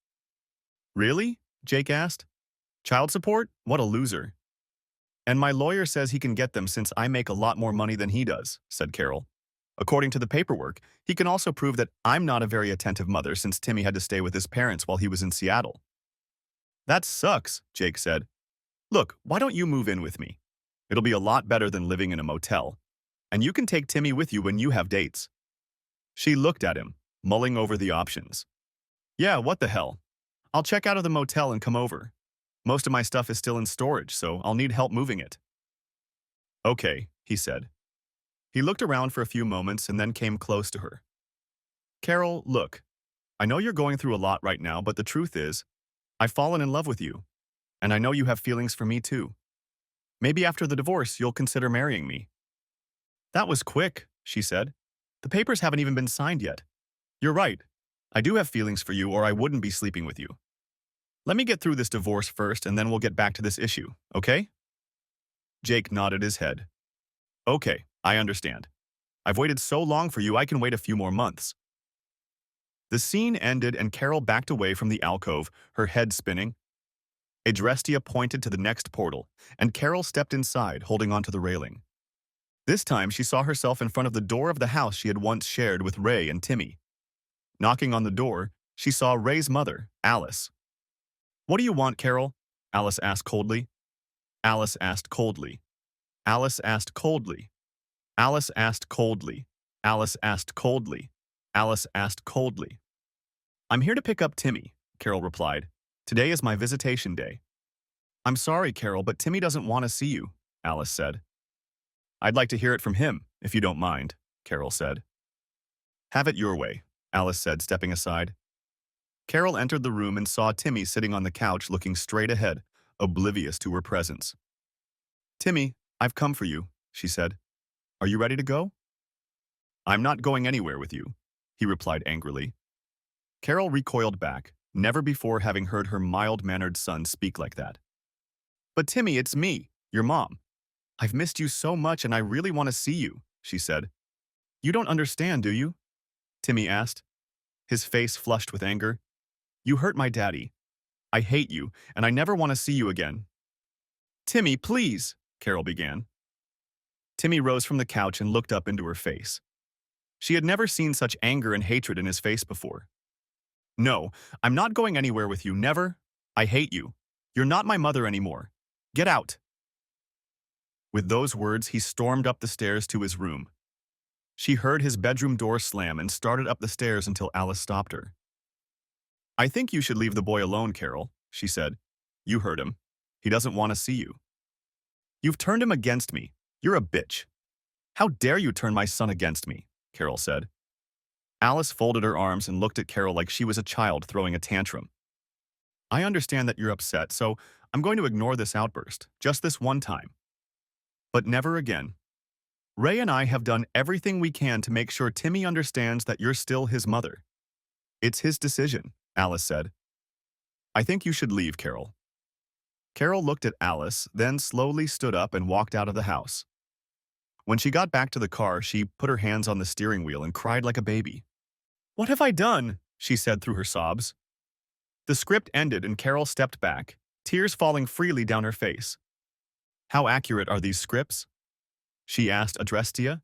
Really? Jake asked. Child support? What a loser. And my lawyer says he can get them since I make a lot more money than he does, said Carol. According to the paperwork, he can also prove that I'm not a very attentive mother since Timmy had to stay with his parents while he was in Seattle. That sucks, Jake said. Look, why don't you move in with me? It'll be a lot better than living in a motel. And you can take Timmy with you when you have dates. She looked at him, mulling over the options. Yeah, what the hell? I'll check out of the motel and come over. Most of my stuff is still in storage, so I'll need help moving it. Okay, he said. He looked around for a few moments and then came close to her. Carol, look, I know you're going through a lot right now, but the truth is, I've fallen in love with you. And I know you have feelings for me too. Maybe after the divorce, you'll consider marrying me. That was quick, she said. The papers haven't even been signed yet. You're right. I do have feelings for you or I wouldn't be sleeping with you. Let me get through this divorce first and then we'll get back to this issue, okay? Jake nodded his head. Okay, I understand. I've waited so long for you I can wait a few more months. The scene ended and Carol backed away from the alcove, her head spinning. Adrestia pointed to the next portal, and Carol stepped inside, holding onto the railing. This time she saw herself in front of the door of the house she had once shared with Ray and Timmy. Knocking on the door, she saw Ray's mother, Alice. What do you want, Carol? Alice asked coldly. Alice asked coldly. Alice asked coldly. Alice asked coldly. Alice asked coldly. Alice asked coldly. I'm here to pick up Timmy, Carol replied. Today is my visitation day. I'm sorry, Carol, but Timmy doesn't want to see you, Alice said. I'd like to hear it from him, if you don't mind, Carol said. Have it your way, Alice said, stepping aside. Carol entered the room and saw Timmy sitting on the couch looking straight ahead, oblivious to her presence. Timmy, I've come for you, she said. Are you ready to go? I'm not going anywhere with you, he replied angrily. Carol recoiled back, never before having heard her mild-mannered son speak like that. But Timmy, it's me, your mom. I've missed you so much and I really want to see you, she said. You don't understand, do you? Timmy asked, his face flushed with anger. You hurt my daddy. I hate you, and I never want to see you again. Timmy, please, Carol began. Timmy rose from the couch and looked up into her face. She had never seen such anger and hatred in his face before. No, I'm not going anywhere with you, never. I hate you. You're not my mother anymore. Get out. With those words, he stormed up the stairs to his room. She heard his bedroom door slam and started up the stairs until Alice stopped her. I think you should leave the boy alone, Carol, she said. You heard him. He doesn't want to see you. You've turned him against me. You're a bitch. How dare you turn my son against me, Carol said. Alice folded her arms and looked at Carol like she was a child throwing a tantrum. I understand that you're upset, so I'm going to ignore this outburst, just this one time. But never again. Ray and I have done everything we can to make sure Timmy understands that you're still his mother. It's his decision, Alice said. I think you should leave, Carol. Carol looked at Alice, then slowly stood up and walked out of the house. When she got back to the car, she put her hands on the steering wheel and cried like a baby. What have I done? She said through her sobs. The script ended and Carol stepped back, tears falling freely down her face. How accurate are these scripts? She asked Adrestia.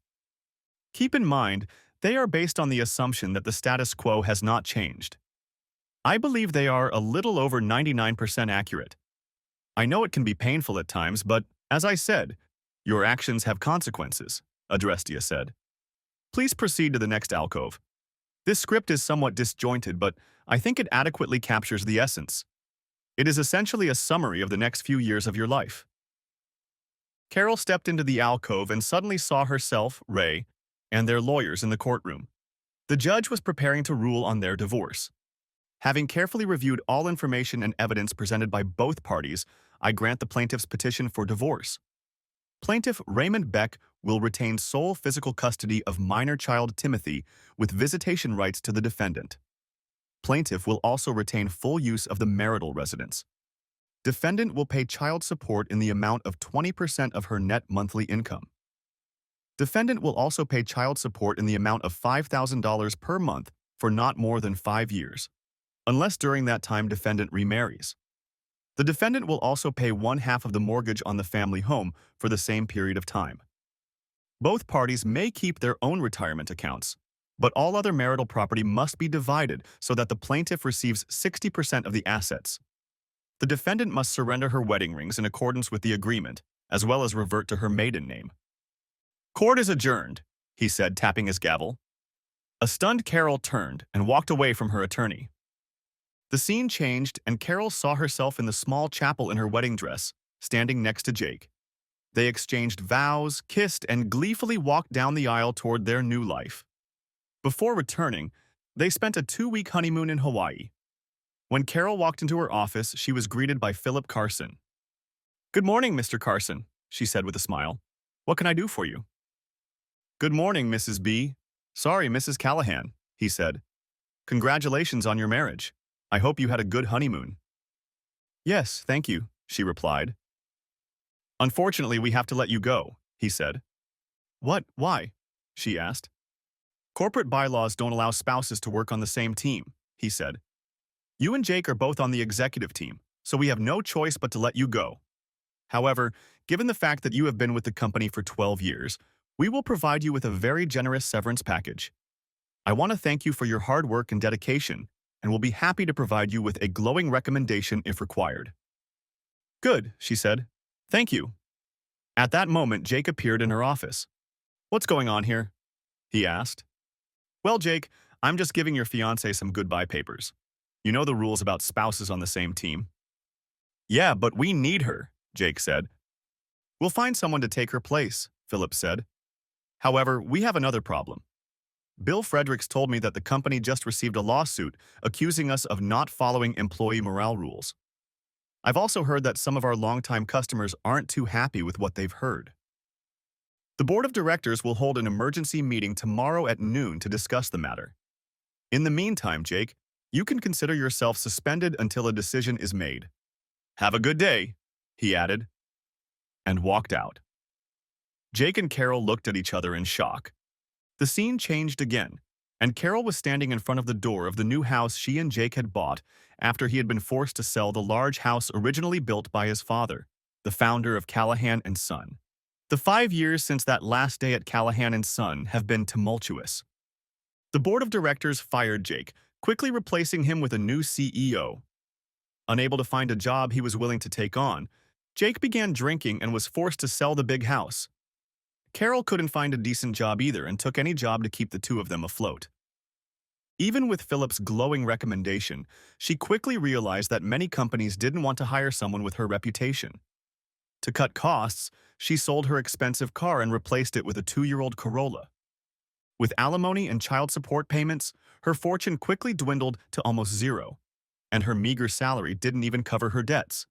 Keep in mind, they are based on the assumption that the status quo has not changed. I believe they are a little over 99% accurate. I know it can be painful at times, but, as I said, your actions have consequences, Adrestia said. Please proceed to the next alcove. This script is somewhat disjointed, but I think it adequately captures the essence. It is essentially a summary of the next few years of your life. Carol stepped into the alcove and suddenly saw herself, Ray, and their lawyers in the courtroom. The judge was preparing to rule on their divorce. Having carefully reviewed all information and evidence presented by both parties, I grant the plaintiff's petition for divorce. Plaintiff Raymond Beck will retain sole physical custody of minor child Timothy with visitation rights to the defendant. Plaintiff will also retain full use of the marital residence. Defendant will pay child support in the amount of 20% of her net monthly income. Defendant will also pay child support in the amount of $5,000 per month for not more than 5 years, unless during that time defendant remarries. The defendant will also pay 1/2 of the mortgage on the family home for the same period of time. Both parties may keep their own retirement accounts, but all other marital property must be divided so that the plaintiff receives 60% of the assets. The defendant must surrender her wedding rings in accordance with the agreement, as well as revert to her maiden name. Court is adjourned, he said, tapping his gavel. A stunned Carol turned and walked away from her attorney. The scene changed, and Carol saw herself in the small chapel in her wedding dress, standing next to Jake. They exchanged vows, kissed, and gleefully walked down the aisle toward their new life. Before returning, they spent a 2-week honeymoon in Hawaii. When Carol walked into her office, she was greeted by Philip Carson. "Good morning, Mr. Carson," she said with a smile. "What can I do for you?" "Good morning, Mrs. B. Sorry, Mrs. Callahan," he said. "Congratulations on your marriage. I hope you had a good honeymoon." "Yes, thank you," she replied. "Unfortunately, we have to let you go," he said. "What? Why?" she asked. "Corporate bylaws don't allow spouses to work on the same team," he said. "You and Jake are both on the executive team, so we have no choice but to let you go. However, given the fact that you have been with the company for 12 years, we will provide you with a very generous severance package. I want to thank you for your hard work and dedication, and will be happy to provide you with a glowing recommendation if required." "Good," she said. "Thank you." At that moment, Jake appeared in her office. "What's going on here?" he asked. "Well, Jake, I'm just giving your fiancée some goodbye papers. You know the rules about spouses on the same team." "Yeah, but we need her," Jake said. "We'll find someone to take her place," Philip said. "However, we have another problem. Bill Fredericks told me that the company just received a lawsuit accusing us of not following employee morale rules. I've also heard that some of our longtime customers aren't too happy with what they've heard. The board of directors will hold an emergency meeting tomorrow at noon to discuss the matter. In the meantime, Jake, you can consider yourself suspended until a decision is made. Have a good day," he added, and walked out. Jake and Carol looked at each other in shock. The scene changed again, and Carol was standing in front of the door of the new house she and Jake had bought after he had been forced to sell the large house originally built by his father, the founder of Callahan and Son. The 5 years since that last day at Callahan and Son have been tumultuous. The board of directors fired Jake, quickly replacing him with a new CEO. Unable to find a job he was willing to take on, Jake began drinking and was forced to sell the big house. Carol couldn't find a decent job either and took any job to keep the two of them afloat. Even with Philip's glowing recommendation, she quickly realized that many companies didn't want to hire someone with her reputation. To cut costs, she sold her expensive car and replaced it with a 2-year-old Corolla. With alimony and child support payments, her fortune quickly dwindled to almost zero, and her meager salary didn't even cover her debts.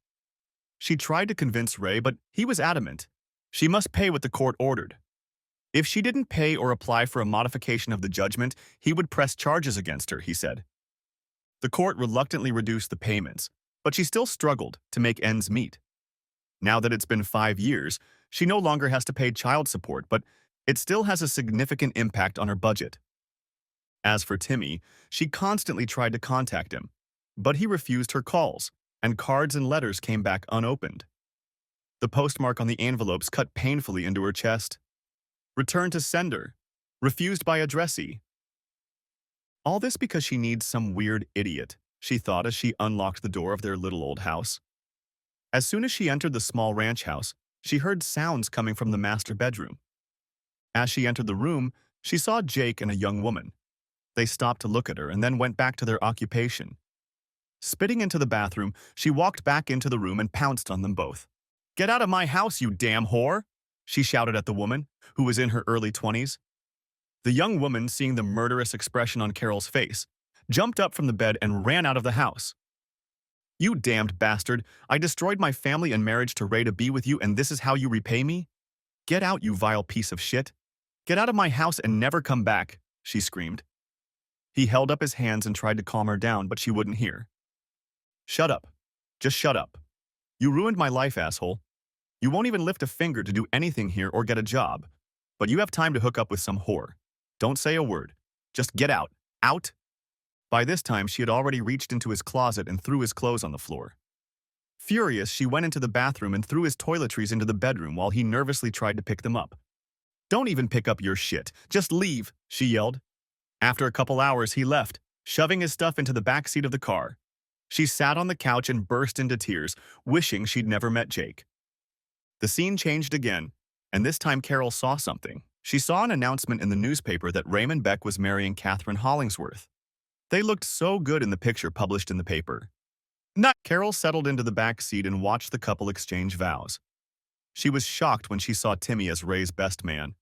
She tried to convince Ray, but he was adamant. She must pay what the court ordered. If she didn't pay or apply for a modification of the judgment, he would press charges against her, he said. The court reluctantly reduced the payments, but she still struggled to make ends meet. Now that it's been 5 years, she no longer has to pay child support, but it still has a significant impact on her budget. As for Timmy, she constantly tried to contact him, but he refused her calls, and cards and letters came back unopened. The postmark on the envelopes cut painfully into her chest. Returned to sender. Refused by addressee. All this because she needs some weird idiot, she thought as she unlocked the door of their little old house. As soon as she entered the small ranch house, she heard sounds coming from the master bedroom. As she entered the room, she saw Jake and a young woman. They stopped to look at her and then went back to their occupation. Spitting into the bathroom, she walked back into the room and pounced on them both. Get out of my house, you damn whore! She shouted at the woman, who was in her early 20s. The young woman, seeing the murderous expression on Carol's face, jumped up from the bed and ran out of the house. You damned bastard! I destroyed my family and marriage to Ray to be with you, and this is how you repay me? Get out, you vile piece of shit! Get out of my house and never come back, she screamed. He held up his hands and tried to calm her down, but she wouldn't hear. Shut up. Just shut up. You ruined my life, asshole. You won't even lift a finger to do anything here or get a job. But you have time to hook up with some whore. Don't say a word. Just get out. Out! By this time, she had already reached into his closet and threw his clothes on the floor. Furious, she went into the bathroom and threw his toiletries into the bedroom while he nervously tried to pick them up. Don't even pick up your shit. Just leave, she yelled. After a couple hours, he left, shoving his stuff into the back seat of the car. She sat on the couch and burst into tears, wishing she'd never met Jake. The scene changed again, and this time Carol saw something. She saw an announcement in the newspaper that Raymond Beck was marrying Catherine Hollingsworth. They looked so good in the picture published in the paper. Carol settled into the back seat and watched the couple exchange vows. She was shocked when she saw Timmy as Ray's best man.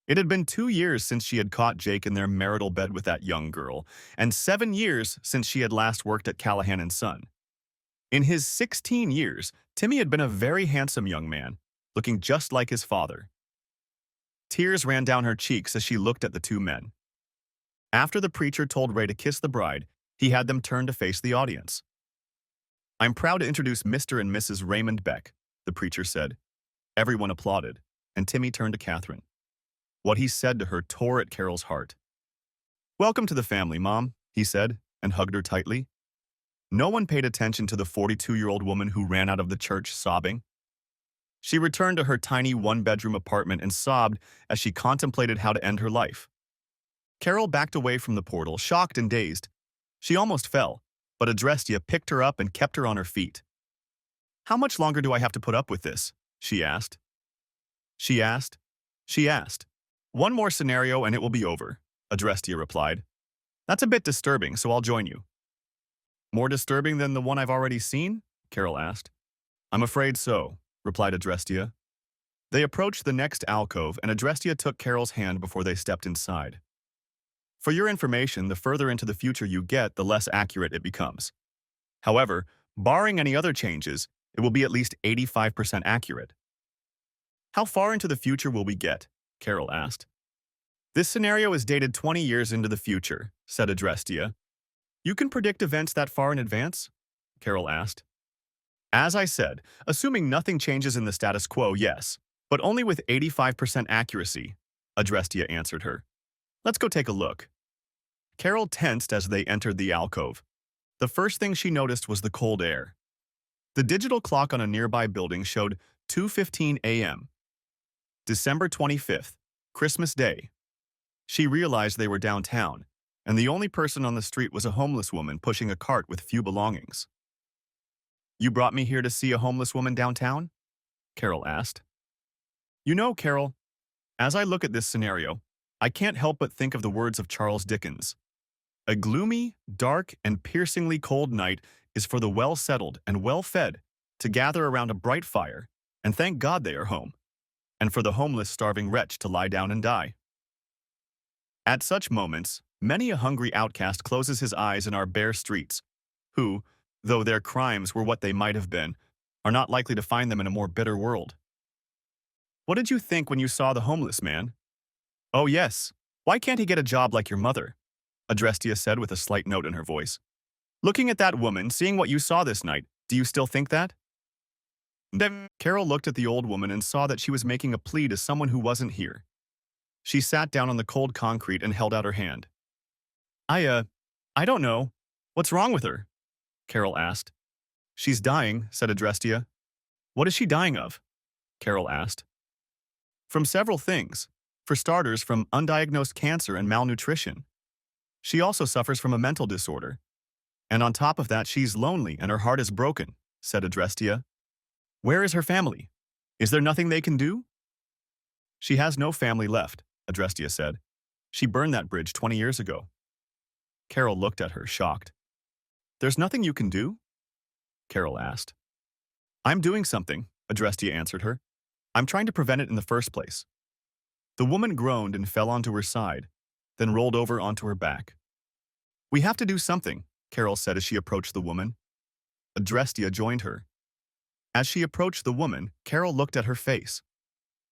It had been 2 years since she had caught Jake in their marital bed with that young girl, and 7 years since she had last worked at Callahan & Son. In his 16 years, Timmy had been a very handsome young man, looking just like his father. Tears ran down her cheeks as she looked at the two men. After the preacher told Ray to kiss the bride, he had them turn to face the audience. I'm proud to introduce Mr. and Mrs. Raymond Beck, the preacher said. Everyone applauded, and Timmy turned to Catherine. What he said to her tore at Carol's heart. Welcome to the family, Mom, he said, and hugged her tightly. No one paid attention to the 42-year-old woman who ran out of the church sobbing. She returned to her tiny one-bedroom apartment and sobbed as she contemplated how to end her life. Carol backed away from the portal, shocked and dazed. She almost fell, but Adrestia picked her up and kept her on her feet. How much longer do I have to put up with this? She asked. She asked. One more scenario and it will be over, Adrestia replied. That's a bit disturbing, so I'll join you. More disturbing than the one I've already seen? Carol asked. I'm afraid so, replied Adrestia. They approached the next alcove and Adrestia took Carol's hand before they stepped inside. For your information, the further into the future you get, the less accurate it becomes. However, barring any other changes, it will be at least 85% accurate. How far into the future will we get? Carol asked. This scenario is dated 20 years into the future, said Adrestia. You can predict events that far in advance? Carol asked. As I said, assuming nothing changes in the status quo, yes, but only with 85% accuracy, Adrestia answered her. Let's go take a look. Carol tensed as they entered the alcove. The first thing she noticed was the cold air. The digital clock on a nearby building showed 2:15 a.m. December 25th, Christmas Day. She realized they were downtown, and the only person on the street was a homeless woman pushing a cart with few belongings. You brought me here to see a homeless woman downtown? Carol asked. You know, Carol, as I look at this scenario, I can't help but think of the words of Charles Dickens. A gloomy, dark, and piercingly cold night is for the well-settled and well-fed to gather around a bright fire and thank God they are home, and for the homeless starving wretch to lie down and die. At such moments, many a hungry outcast closes his eyes in our bare streets, who, though their crimes were what they might have been, are not likely to find them in a more bitter world. What did you think when you saw the homeless man? Oh yes, why can't he get a job like your mother? Adrestia said with a slight note in her voice. Looking at that woman, seeing what you saw this night, do you still think that? Carol looked at the old woman and saw that she was making a plea to someone who wasn't here. She sat down on the cold concrete and held out her hand. I don't know. What's wrong with her? Carol asked. She's dying, said Adrestia. What is she dying of? Carol asked. From several things. For starters, from undiagnosed cancer and malnutrition. She also suffers from a mental disorder. And on top of that, she's lonely and her heart is broken, said Adrestia. Where is her family? Is there nothing they can do? She has no family left, Adrestia said. She burned that bridge 20 years ago. Carol looked at her, shocked. There's nothing you can do? Carol asked. I'm doing something, Adrestia answered her. I'm trying to prevent it in the first place. The woman groaned and fell onto her side, then rolled over onto her back. We have to do something, Carol said as she approached the woman. Adrestia joined her. As she approached the woman, Carol looked at her face.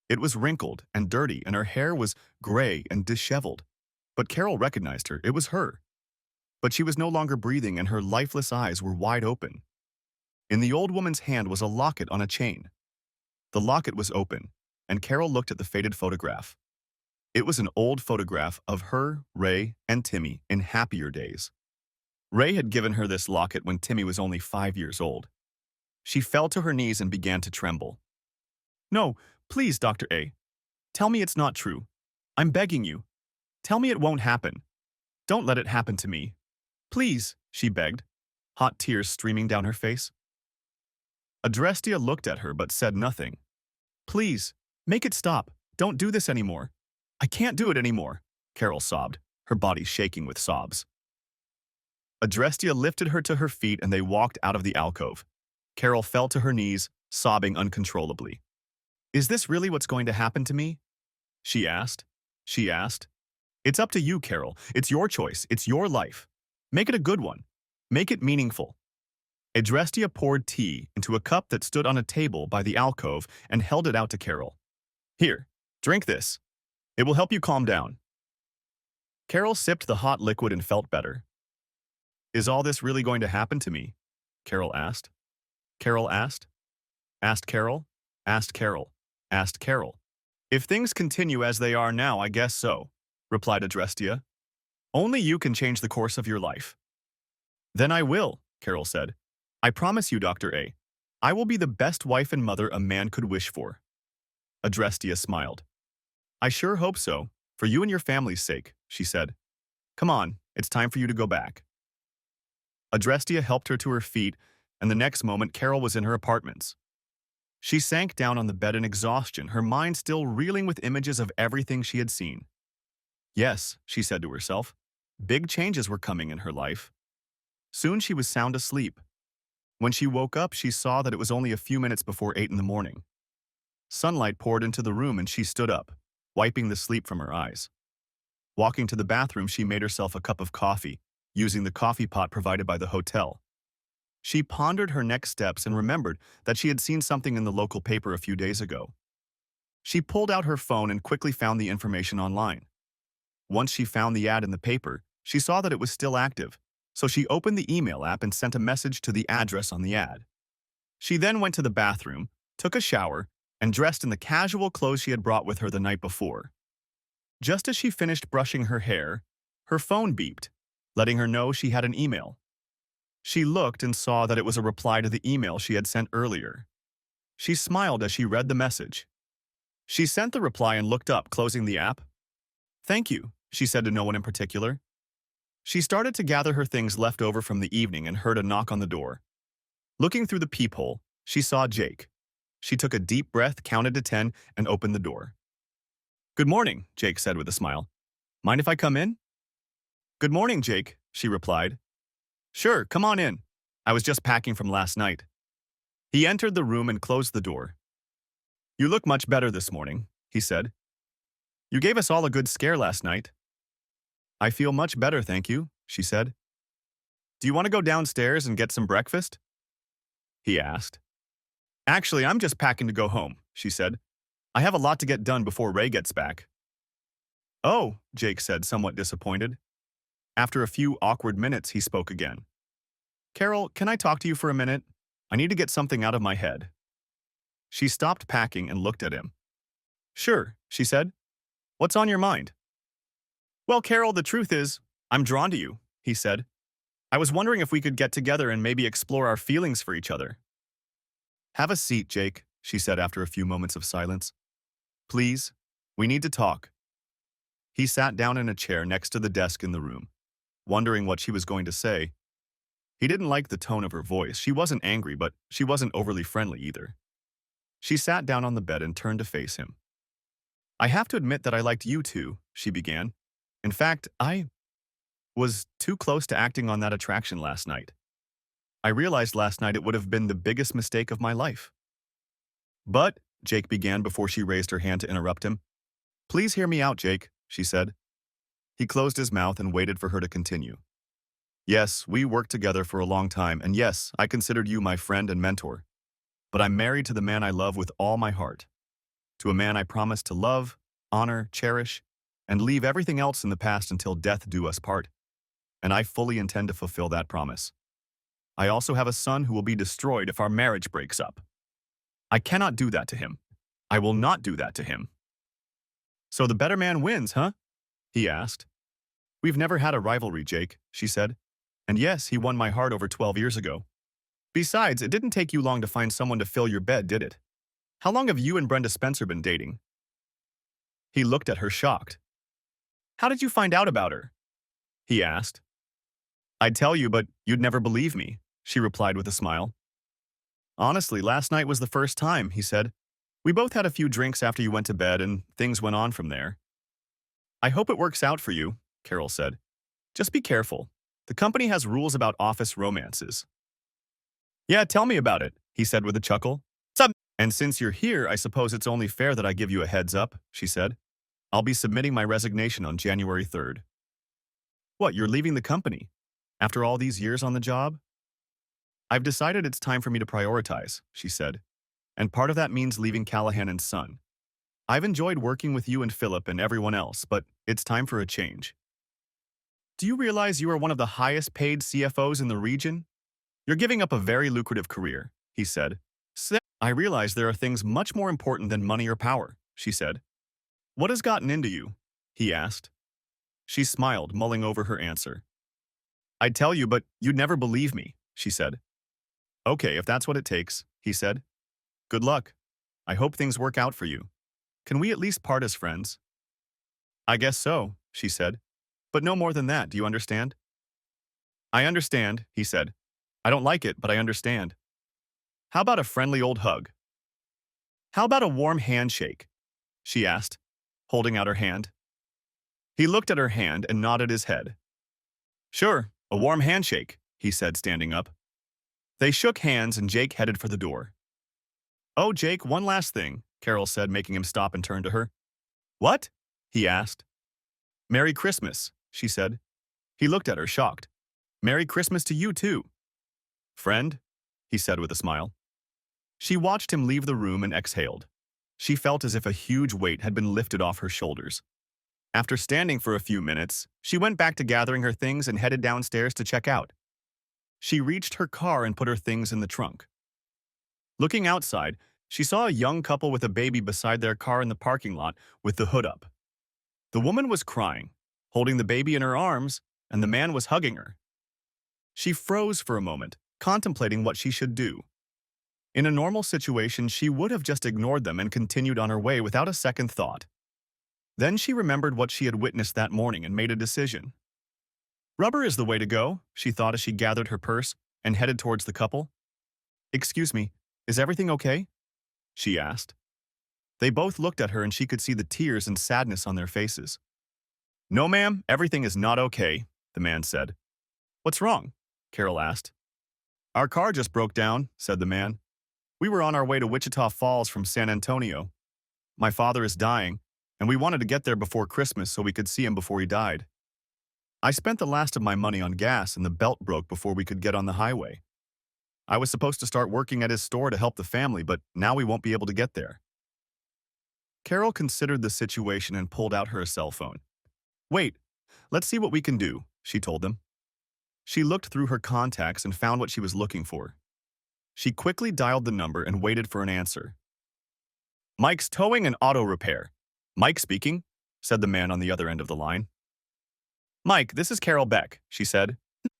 It was wrinkled and dirty, and her hair was gray and disheveled. But Carol recognized her. It was her. But she was no longer breathing, and her lifeless eyes were wide open. In the old woman's hand was a locket on a chain. The locket was open, and Carol looked at the faded photograph. It was an old photograph of her, Ray, and Timmy in happier days. Ray had given her this locket when Timmy was only 5 years old. She fell to her knees and began to tremble. No, please, Dr. A. Tell me it's not true. I'm begging you. Tell me it won't happen. Don't let it happen to me. Please, she begged, hot tears streaming down her face. Adrestia looked at her but said nothing. Please, make it stop. Don't do this anymore. I can't do it anymore, Carol sobbed, her body shaking with sobs. Adrestia lifted her to her feet and they walked out of the alcove. Carol fell to her knees, sobbing uncontrollably. Is this really what's going to happen to me? She asked. It's up to you, Carol. It's your choice. It's your life. Make it a good one. Make it meaningful. Adrestia poured tea into a cup that stood on a table by the alcove and held it out to Carol. Here, drink this. It will help you calm down. Carol sipped the hot liquid and felt better. Is all this really going to happen to me? Carol asked. Carol asked. Asked Carol. Asked Carol. Asked Carol. If things continue as they are now, I guess so, replied Adrestia. Only you can change the course of your life. Then I will, Carol said. I promise you, Dr. A. I will be the best wife and mother a man could wish for. Adrestia smiled. I sure hope so, for you and your family's sake, she said. Come on, it's time for you to go back. Adrestia helped her to her feet, and the next moment Carol was in her apartments. She sank down on the bed in exhaustion, her mind still reeling with images of everything she had seen. Yes, she said to herself, big changes were coming in her life. Soon she was sound asleep. When she woke up, she saw that it was only a few minutes before 8 in the morning. Sunlight poured into the room and she stood up, wiping the sleep from her eyes. Walking to the bathroom, she made herself a cup of coffee, using the coffee pot provided by the hotel. She pondered her next steps and remembered that she had seen something in the local paper a few days ago. She pulled out her phone and quickly found the information online. Once she found the ad in the paper, she saw that it was still active, so she opened the email app and sent a message to the address on the ad. She then went to the bathroom, took a shower, and dressed in the casual clothes she had brought with her the night before. Just as she finished brushing her hair, her phone beeped, letting her know she had an email. She looked and saw that it was a reply to the email she had sent earlier. She smiled as she read the message. She sent the reply and looked up, closing the app. Thank you, she said to no one in particular. She started to gather her things left over from the evening and heard a knock on the door. Looking through the peephole, she saw Jake. She took a deep breath, counted to 10, and opened the door. Good morning, Jake said with a smile. Mind if I come in? Good morning, Jake, she replied. Sure, come on in. I was just packing from last night. He entered the room and closed the door. You look much better this morning, he said. You gave us all a good scare last night. I feel much better, thank you, she said. Do you want to go downstairs and get some breakfast? He asked. Actually, I'm just packing to go home, she said. I have a lot to get done before Ray gets back. Oh, Jake said, somewhat disappointed. After a few awkward minutes, he spoke again. Carol, can I talk to you for a minute? I need to get something out of my head. She stopped packing and looked at him. Sure, she said. What's on your mind? Well, Carol, the truth is, I'm drawn to you, he said. I was wondering if we could get together and maybe explore our feelings for each other. Have a seat, Jake, she said after a few moments of silence. Please, we need to talk. He sat down in a chair next to the desk in the room, wondering what she was going to say. He didn't like the tone of her voice. She wasn't angry, but she wasn't overly friendly either. She sat down on the bed and turned to face him. I have to admit that I liked you too, she began. In fact, I was too close to acting on that attraction last night. I realized last night it would have been the biggest mistake of my life. But, Jake began before she raised her hand to interrupt him. Please hear me out, Jake, she said. He closed his mouth and waited for her to continue. Yes, we worked together for a long time, and yes, I considered you my friend and mentor. But I'm married to the man I love with all my heart. To a man I promise to love, honor, cherish, and leave everything else in the past until death do us part. And I fully intend to fulfill that promise. I also have a son who will be destroyed if our marriage breaks up. I cannot do that to him. I will not do that to him. So the better man wins, huh? He asked. We've never had a rivalry, Jake, she said. And yes, he won my heart over 12 years ago. Besides, it didn't take you long to find someone to fill your bed, did it? How long have you and Brenda Spencer been dating? He looked at her shocked. How did you find out about her? He asked. I'd tell you, but you'd never believe me, she replied with a smile. Honestly, last night was the first time, he said. We both had a few drinks after you went to bed, and things went on from there. I hope it works out for you, Carol said. Just be careful. The company has rules about office romances. Yeah, tell me about it, he said with a chuckle. And since you're here, I suppose it's only fair that I give you a heads up, she said. I'll be submitting my resignation on January 3rd. What, you're leaving the company? After all these years on the job? I've decided it's time for me to prioritize, she said. And part of that means leaving Callahan and Son. I've enjoyed working with you and Philip and everyone else, but it's time for a change. Do you realize you are one of the highest paid CFOs in the region? You're giving up a very lucrative career, he said. I realize there are things much more important than money or power, she said. What has gotten into you? He asked. She smiled, mulling over her answer. I'd tell you, but you'd never believe me, she said. Okay, if that's what it takes, he said. Good luck. I hope things work out for you. Can we at least part as friends? I guess so, she said. But no more than that, do you understand? I understand, he said. I don't like it, but I understand. How about a friendly old hug? How about a warm handshake? She asked, holding out her hand. He looked at her hand and nodded his head. Sure, a warm handshake, he said, standing up. They shook hands and Jake headed for the door. Oh, Jake, one last thing, Carol said, making him stop and turn to her. What? He asked. Merry Christmas, she said. He looked at her, shocked. Merry Christmas to you, too. Friend, he said with a smile. She watched him leave the room and exhaled. She felt as if a huge weight had been lifted off her shoulders. After standing for a few minutes, she went back to gathering her things and headed downstairs to check out. She reached her car and put her things in the trunk. Looking outside, she saw a young couple with a baby beside their car in the parking lot with the hood up. The woman was crying, holding the baby in her arms, and the man was hugging her. She froze for a moment, contemplating what she should do. In a normal situation, she would have just ignored them and continued on her way without a second thought. Then she remembered what she had witnessed that morning and made a decision. Rubber is the way to go, she thought as she gathered her purse and headed towards the couple. Excuse me, is everything okay? She asked. They both looked at her and she could see the tears and sadness on their faces. No, ma'am, everything is not okay, the man said. What's wrong? Carol asked. Our car just broke down, said the man. We were on our way to Wichita Falls from San Antonio. My father is dying, and we wanted to get there before Christmas so we could see him before he died. I spent the last of my money on gas and the belt broke before we could get on the highway. I was supposed to start working at his store to help the family, but now we won't be able to get there. Carol considered the situation and pulled out her cell phone. Wait, let's see what we can do, she told them. She looked through her contacts and found what she was looking for. She quickly dialed the number and waited for an answer. Mike's Towing and Auto Repair. Mike speaking, said the man on the other end of the line. Mike, this is Carol Beck, she said.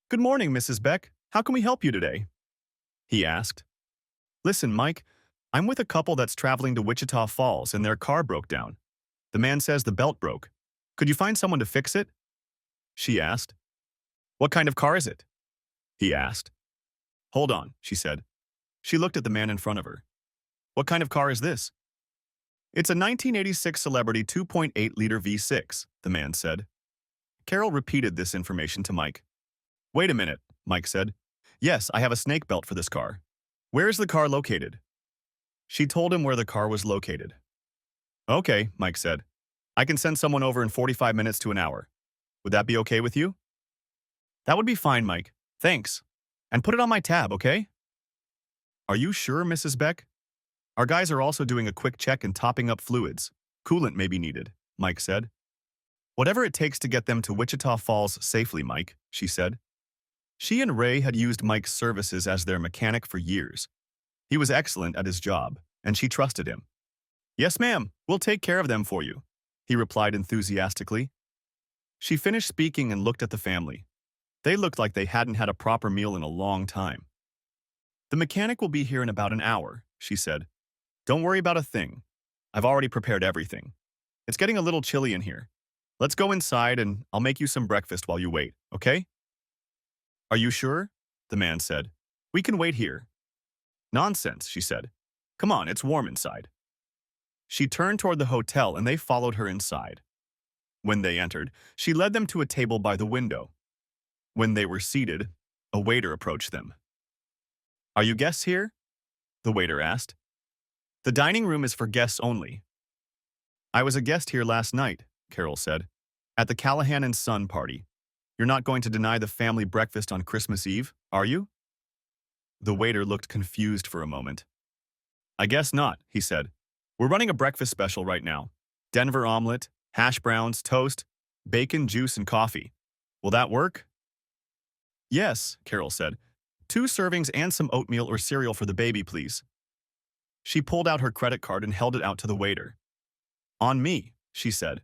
Good morning, Mrs. Beck. How can we help you today? He asked. Listen, Mike, I'm with a couple that's traveling to Wichita Falls and their car broke down. The man says the belt broke. Could you find someone to fix it? She asked. What kind of car is it? He asked. Hold on, she said. She looked at the man in front of her. What kind of car is this? It's a 1986 Celebrity 2.8-liter V6, the man said. Carol repeated this information to Mike. Wait a minute, Mike said. Yes, I have a snake belt for this car. Where is the car located? She told him where the car was located. Okay, Mike said. I can send someone over in 45 minutes to an hour. Would that be okay with you? That would be fine, Mike. Thanks. And put it on my tab, okay? Are you sure, Mrs. Beck? Our guys are also doing a quick check and topping up fluids. Coolant may be needed, Mike said. Whatever it takes to get them to Wichita Falls safely, Mike, she said. She and Ray had used Mike's services as their mechanic for years. He was excellent at his job, and she trusted him. Yes, ma'am, we'll take care of them for you, he replied enthusiastically. She finished speaking and looked at the family. They looked like they hadn't had a proper meal in a long time. The mechanic will be here in about an hour, she said. Don't worry about a thing. I've already prepared everything. It's getting a little chilly in here. Let's go inside and I'll make you some breakfast while you wait, okay? Are you sure? The man said. We can wait here. Nonsense, she said. Come on, it's warm inside. She turned toward the hotel and they followed her inside. When they entered, she led them to a table by the window. When they were seated, a waiter approached them. Are you guests here? The waiter asked. The dining room is for guests only. I was a guest here last night, Carol said, at the Callahan and Son party. You're not going to deny the family breakfast on Christmas Eve, are you? The waiter looked confused for a moment. I guess not, he said. We're running a breakfast special right now. Denver omelet, hash browns, toast, bacon, juice, and coffee. Will that work? Yes, Carol said. 2 servings and some oatmeal or cereal for the baby, please. She pulled out her credit card and held it out to the waiter. On me, she said.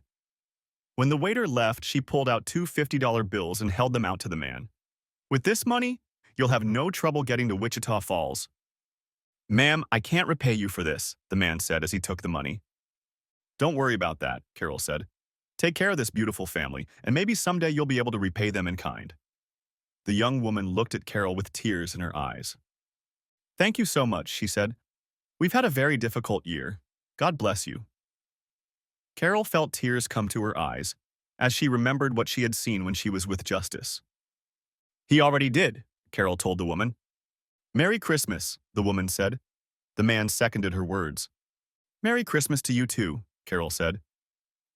When the waiter left, she pulled out 2 $50 bills and held them out to the man. With this money, you'll have no trouble getting to Wichita Falls. Ma'am, I can't repay you for this, the man said as he took the money. Don't worry about that, Carol said. Take care of this beautiful family, and maybe someday you'll be able to repay them in kind. The young woman looked at Carol with tears in her eyes. Thank you so much, she said. We've had a very difficult year. God bless you. Carol felt tears come to her eyes as she remembered what she had seen when she was with Justice. He already did, Carol told the woman. Merry Christmas, the woman said. The man seconded her words. Merry Christmas to you too, Carol said.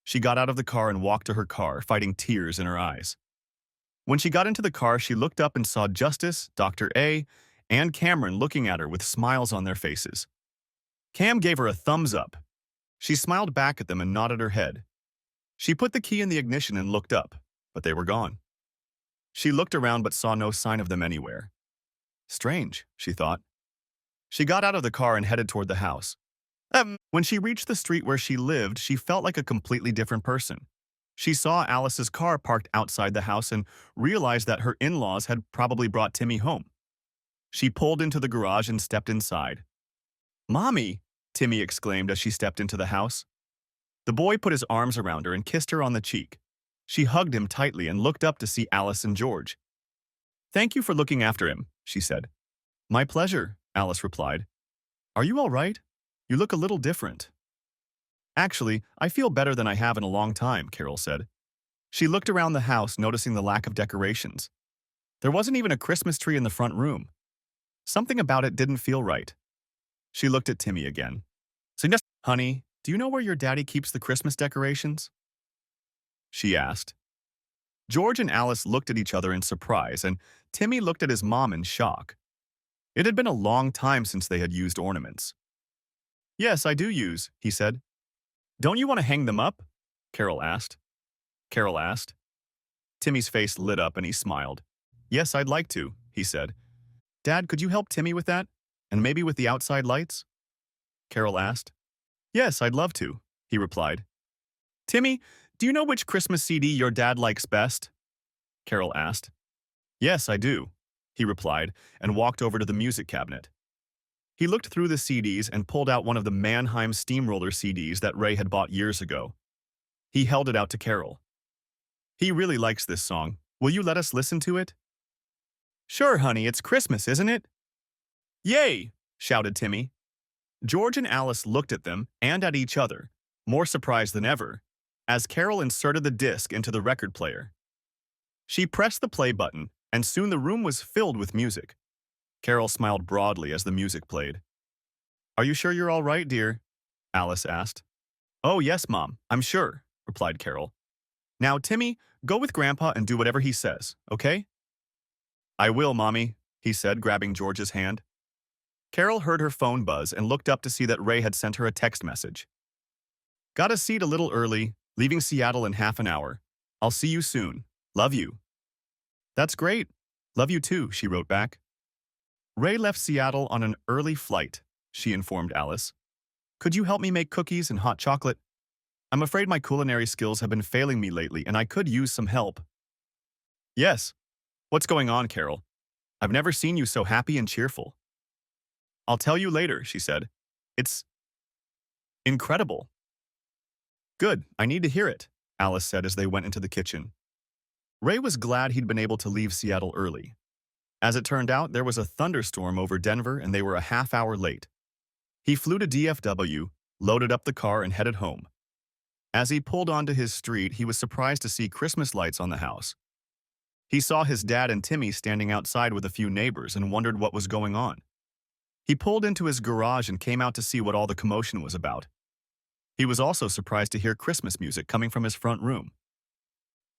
She got out of the car and walked to her car, fighting tears in her eyes. When she got into the car, she looked up and saw Justice, Dr. A, and Cameron looking at her with smiles on their faces. Cam gave her a thumbs up. She smiled back at them and nodded her head. She put the key in the ignition and looked up, but they were gone. She looked around but saw no sign of them anywhere. Strange, she thought. She got out of the car and headed toward the house. When she reached the street where she lived, she felt like a completely different person. She saw Alice's car parked outside the house and realized that her in-laws had probably brought Timmy home. She pulled into the garage and stepped inside. Mommy, Timmy exclaimed as she stepped into the house. The boy put his arms around her and kissed her on the cheek. She hugged him tightly and looked up to see Alice and George. Thank you for looking after him, she said. My pleasure, Alice replied. Are you all right? You look a little different. Actually, I feel better than I have in a long time, Carol said. She looked around the house, noticing the lack of decorations. There wasn't even a Christmas tree in the front room. Something about it didn't feel right. She looked at Timmy again. So, honey, do you know where your daddy keeps the Christmas decorations? She asked. George and Alice looked at each other in surprise, and Timmy looked at his mom in shock. It had been a long time since they had used ornaments. Yes, I do use, he said. Don't you want to hang them up? Carol asked. Timmy's face lit up and he smiled. Yes, I'd like to, he said. Dad, could you help Timmy with that? And maybe with the outside lights? Carol asked. Yes, I'd love to, he replied. Timmy, do you know which Christmas CD your dad likes best? Carol asked. Yes, I do, he replied and walked over to the music cabinet. He looked through the CDs and pulled out one of the Mannheim Steamroller CDs that Ray had bought years ago. He held it out to Carol. He really likes this song. Will you let us listen to it? Sure, honey, it's Christmas, isn't it? Yay! Shouted Timmy. George and Alice looked at them and at each other, more surprised than ever, as Carol inserted the disc into the record player. She pressed the play button, and soon the room was filled with music. Carol smiled broadly as the music played. Are you sure you're all right, dear? Alice asked. Oh, yes, Mom, I'm sure, replied Carol. Now, Timmy, go with Grandpa and do whatever he says, okay? I will, Mommy, he said, grabbing George's hand. Carol heard her phone buzz and looked up to see that Ray had sent her a text message. Got a seat a little early, leaving Seattle in half an hour. I'll see you soon. Love you. That's great. Love you too, she wrote back. Ray left Seattle on an early flight, she informed Alice. Could you help me make cookies and hot chocolate? I'm afraid my culinary skills have been failing me lately and I could use some help. Yes. What's going on, Carol? I've never seen you so happy and cheerful. I'll tell you later, she said. It's incredible. Good, I need to hear it, Alice said as they went into the kitchen. Ray was glad he'd been able to leave Seattle early. As it turned out, there was a thunderstorm over Denver and they were a half hour late. He flew to DFW, loaded up the car, and headed home. As he pulled onto his street, he was surprised to see Christmas lights on the house. He saw his dad and Timmy standing outside with a few neighbors and wondered what was going on. He pulled into his garage and came out to see what all the commotion was about. He was also surprised to hear Christmas music coming from his front room.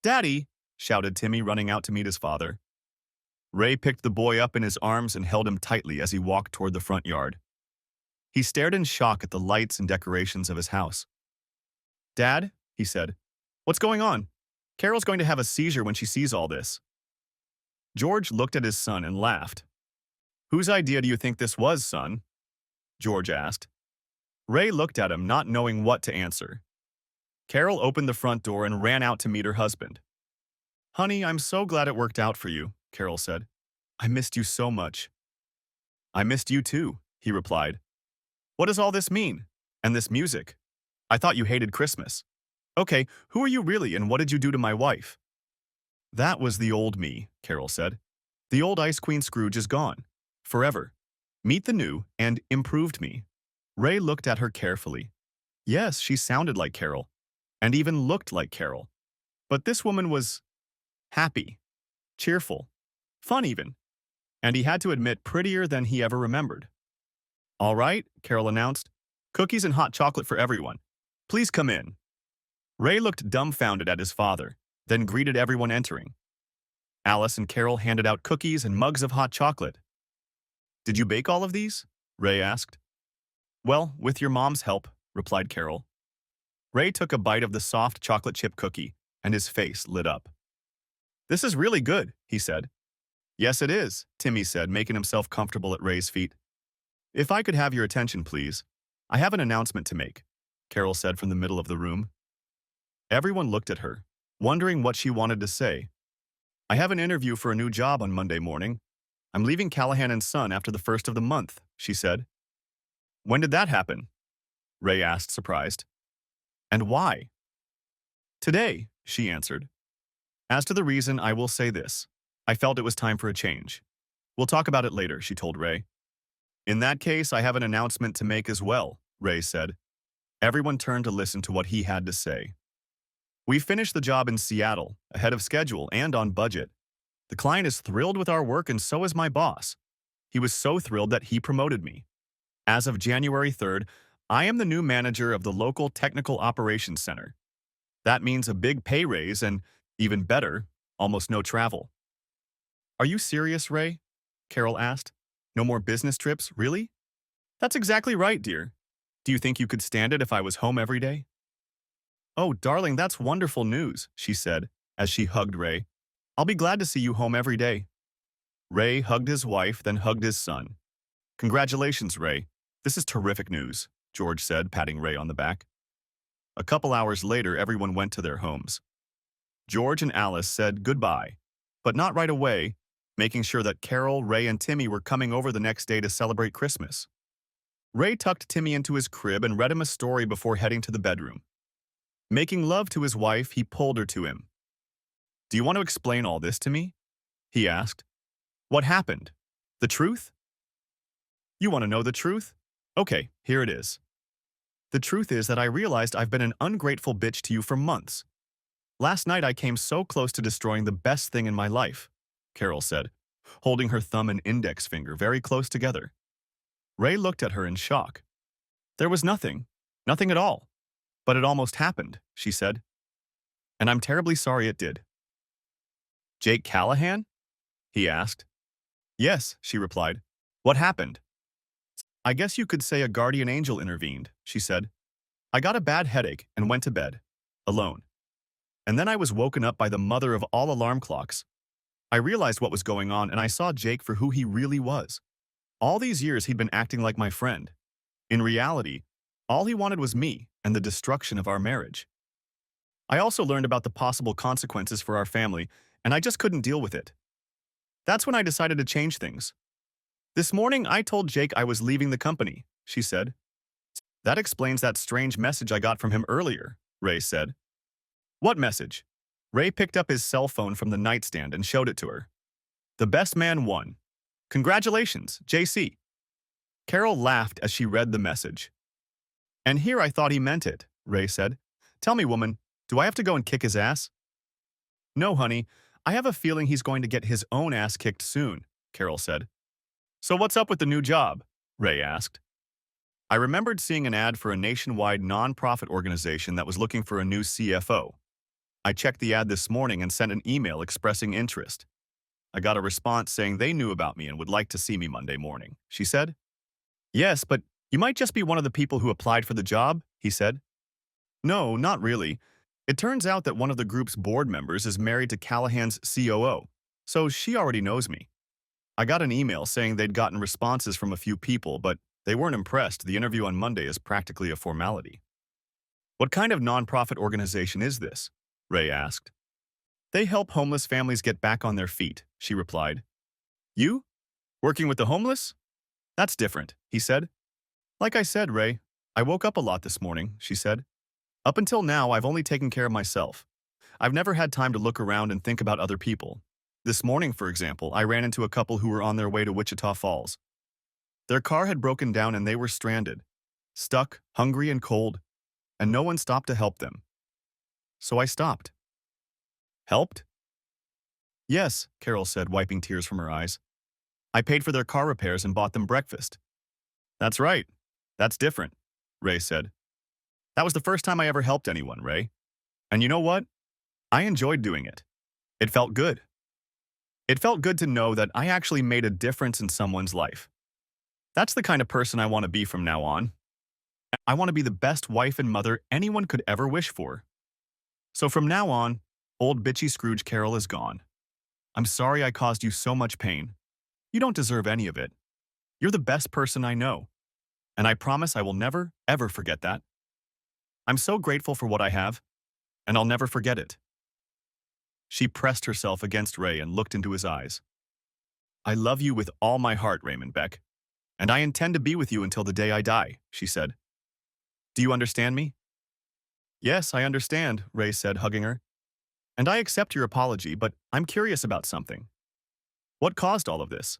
Daddy, shouted Timmy, running out to meet his father. Ray picked the boy up in his arms and held him tightly as he walked toward the front yard. He stared in shock at the lights and decorations of his house. Dad, he said, what's going on? Carol's going to have a seizure when she sees all this. George looked at his son and laughed. Whose idea do you think this was, son? George asked. Ray looked at him, not knowing what to answer. Carol opened the front door and ran out to meet her husband. Honey, I'm so glad it worked out for you, Carol said. I missed you so much. I missed you too, he replied. What does all this mean? And this music? I thought you hated Christmas. Okay, who are you really and what did you do to my wife? That was the old me, Carol said. The old Ice Queen Scrooge is gone. Forever. Meet the new and improved me. Ray looked at her carefully. Yes, she sounded like Carol, and even looked like Carol. But this woman was happy, cheerful, fun even, and he had to admit prettier than he ever remembered. All right, Carol announced. Cookies and hot chocolate for everyone. Please come in. Ray looked dumbfounded at his father, then greeted everyone entering. Alice and Carol handed out cookies and mugs of hot chocolate. Did you bake all of these? Ray asked. Well, with your mom's help, replied Carol. Ray took a bite of the soft chocolate chip cookie, and his face lit up. This is really good, he said. Yes, it is, Timmy said, making himself comfortable at Ray's feet. If I could have your attention, please. I have an announcement to make, Carol said from the middle of the room. Everyone looked at her, wondering what she wanted to say. I have an interview for a new job on Monday morning. I'm leaving Callahan & Son after the first of the month, she said. When did that happen? Ray asked, surprised. And why? Today, she answered. As to the reason, I will say this. I felt it was time for a change. We'll talk about it later, she told Ray. In that case, I have an announcement to make as well, Ray said. Everyone turned to listen to what he had to say. We finished the job in Seattle, ahead of schedule and on budget. The client is thrilled with our work and so is my boss. He was so thrilled that he promoted me. As of January 3rd, I am the new manager of the local technical operations center. That means a big pay raise and, even better, almost no travel. Are you serious, Ray? Carol asked. No more business trips, really? That's exactly right, dear. Do you think you could stand it if I was home every day? Oh, darling, that's wonderful news, she said, as she hugged Ray. I'll be glad to see you home every day. Ray hugged his wife, then hugged his son. Congratulations, Ray. This is terrific news, George said, patting Ray on the back. A couple hours later, everyone went to their homes. George and Alice said goodbye, but not right away, making sure that Carol, Ray, and Timmy were coming over the next day to celebrate Christmas. Ray tucked Timmy into his crib and read him a story before heading to the bedroom. Making love to his wife, he pulled her to him. Do you want to explain all this to me? He asked. What happened? The truth? You want to know the truth? Okay, here it is. The truth is that I realized I've been an ungrateful bitch to you for months. Last night I came so close to destroying the best thing in my life, Carol said, holding her thumb and index finger very close together. Ray looked at her in shock. There was nothing. Nothing at all. But it almost happened, she said. And I'm terribly sorry it did. Jake Callahan? He asked. Yes, she replied. What happened? I guess you could say a guardian angel intervened, she said. I got a bad headache and went to bed. Alone. And then I was woken up by the mother of all alarm clocks. I realized what was going on and I saw Jake for who he really was. All these years he'd been acting like my friend. In reality, all he wanted was me and the destruction of our marriage. I also learned about the possible consequences for our family, and I just couldn't deal with it. That's when I decided to change things. This morning, I told Jake I was leaving the company, she said. That explains that strange message I got from him earlier, Ray said. What message? Ray picked up his cell phone from the nightstand and showed it to her. The best man won. Congratulations, JC. Carol laughed as she read the message. And here I thought he meant it, Ray said. Tell me, woman, do I have to go and kick his ass? No, honey, I have a feeling he's going to get his own ass kicked soon, Carol said. So what's up with the new job? Ray asked. I remembered seeing an ad for a nationwide non-profit organization that was looking for a new CFO. I checked the ad this morning and sent an email expressing interest. I got a response saying they knew about me and would like to see me Monday morning, she said. Yes, but you might just be one of the people who applied for the job, he said. No, not really. It turns out that one of the group's board members is married to Callahan's COO, so she already knows me. I got an email saying they'd gotten responses from a few people, but they weren't impressed. The interview on Monday is practically a formality. What kind of nonprofit organization is this? Ray asked. They help homeless families get back on their feet, she replied. You? Working with the homeless? That's different, he said. Like I said, Ray, I woke up a lot this morning, she said. Up until now, I've only taken care of myself. I've never had time to look around and think about other people. This morning, for example, I ran into a couple who were on their way to Wichita Falls. Their car had broken down and they were stranded, stuck, hungry and cold, and no one stopped to help them. So I stopped. Helped? Yes, Carol said, wiping tears from her eyes. I paid for their car repairs and bought them breakfast. That's right. That's different, Ray said. That was the first time I ever helped anyone, Ray. And you know what? I enjoyed doing it. It felt good. It felt good to know that I actually made a difference in someone's life. That's the kind of person I want to be from now on. I want to be the best wife and mother anyone could ever wish for. So from now on, old bitchy Scrooge Carol is gone. I'm sorry I caused you so much pain. You don't deserve any of it. You're the best person I know. And I promise I will never, ever forget that. I'm so grateful for what I have, and I'll never forget it. She pressed herself against Ray and looked into his eyes. I love you with all my heart, Raymond Beck, and I intend to be with you until the day I die, she said. Do you understand me? Yes, I understand, Ray said, hugging her. And I accept your apology, but I'm curious about something. What caused all of this?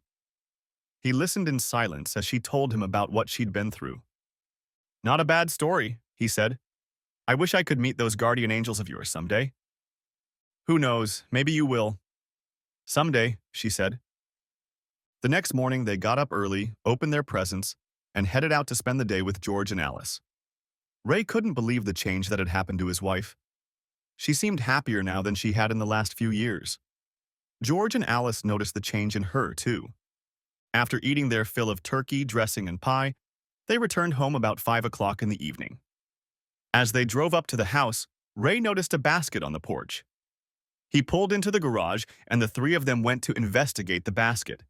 He listened in silence as she told him about what she'd been through. Not a bad story, he said. I wish I could meet those guardian angels of yours someday. Who knows, maybe you will. Someday, she said. The next morning, they got up early, opened their presents, and headed out to spend the day with George and Alice. Ray couldn't believe the change that had happened to his wife. She seemed happier now than she had in the last few years. George and Alice noticed the change in her, too. After eating their fill of turkey, dressing, and pie, they returned home about 5 o'clock in the evening. As they drove up to the house, Ray noticed a basket on the porch. He pulled into the garage, and the three of them went to investigate the basket.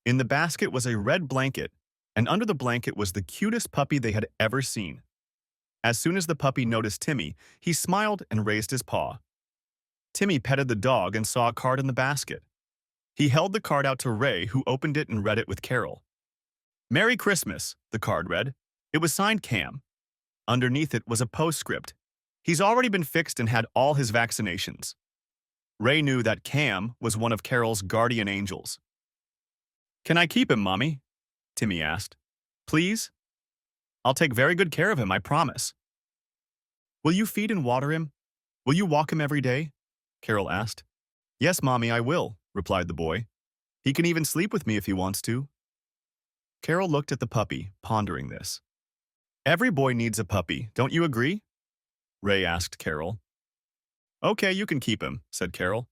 In the basket was a red blanket, and under the blanket was the cutest puppy they had ever seen. As soon as the puppy noticed Timmy, he smiled and raised his paw. Timmy petted the dog and saw a card in the basket. He held the card out to Ray, who opened it and read it with Carol. Merry Christmas, the card read. It was signed Cam. Underneath it was a postscript. He's already been fixed and had all his vaccinations. Ray knew that Cam was one of Carol's guardian angels. Can I keep him, Mommy? Timmy asked. Please? I'll take very good care of him, I promise. Will you feed and water him? Will you walk him every day? Carol asked. Yes, Mommy, I will, replied the boy. He can even sleep with me if he wants to. Carol looked at the puppy, pondering this. Every boy needs a puppy, don't you agree? Ray asked Carol. Okay, you can keep him, said Carol.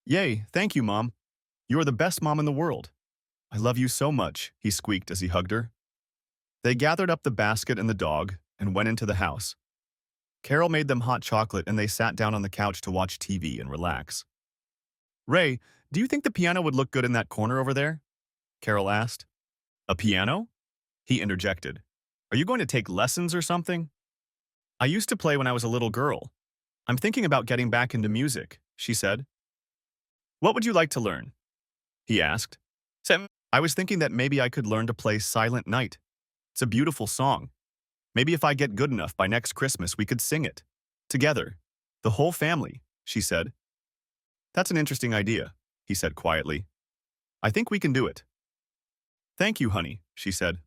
Yay, thank you, Mom. You are the best mom in the world. I love you so much, he squeaked as he hugged her. They gathered up the basket and the dog and went into the house. Carol made them hot chocolate and they sat down on the couch to watch TV and relax. Ray, do you think the piano would look good in that corner over there? Carol asked. A piano? He interjected. Are you going to take lessons or something? I used to play when I was a little girl. I'm thinking about getting back into music, she said. What would you like to learn? He asked. I was thinking that maybe I could learn to play Silent Night. It's a beautiful song. Maybe if I get good enough by next Christmas, we could sing it. Together. The whole family, she said. That's an interesting idea, he said quietly. I think we can do it. Thank you, honey, she said.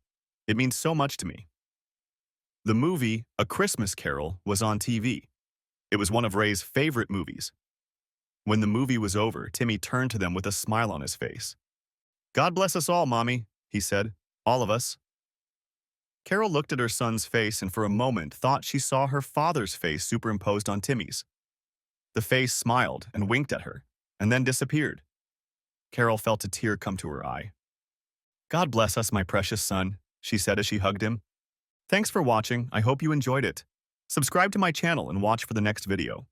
It means so much to me. The movie, A Christmas Carol, was on TV. It was one of Ray's favorite movies. When the movie was over, Timmy turned to them with a smile on his face. God bless us all, Mommy, he said. All of us. Carol looked at her son's face and for a moment thought she saw her father's face superimposed on Timmy's. The face smiled and winked at her, and then disappeared. Carol felt a tear come to her eye. God bless us, my precious son, she said as she hugged him. Thanks for watching. I hope you enjoyed it. Subscribe to my channel and watch for the next video.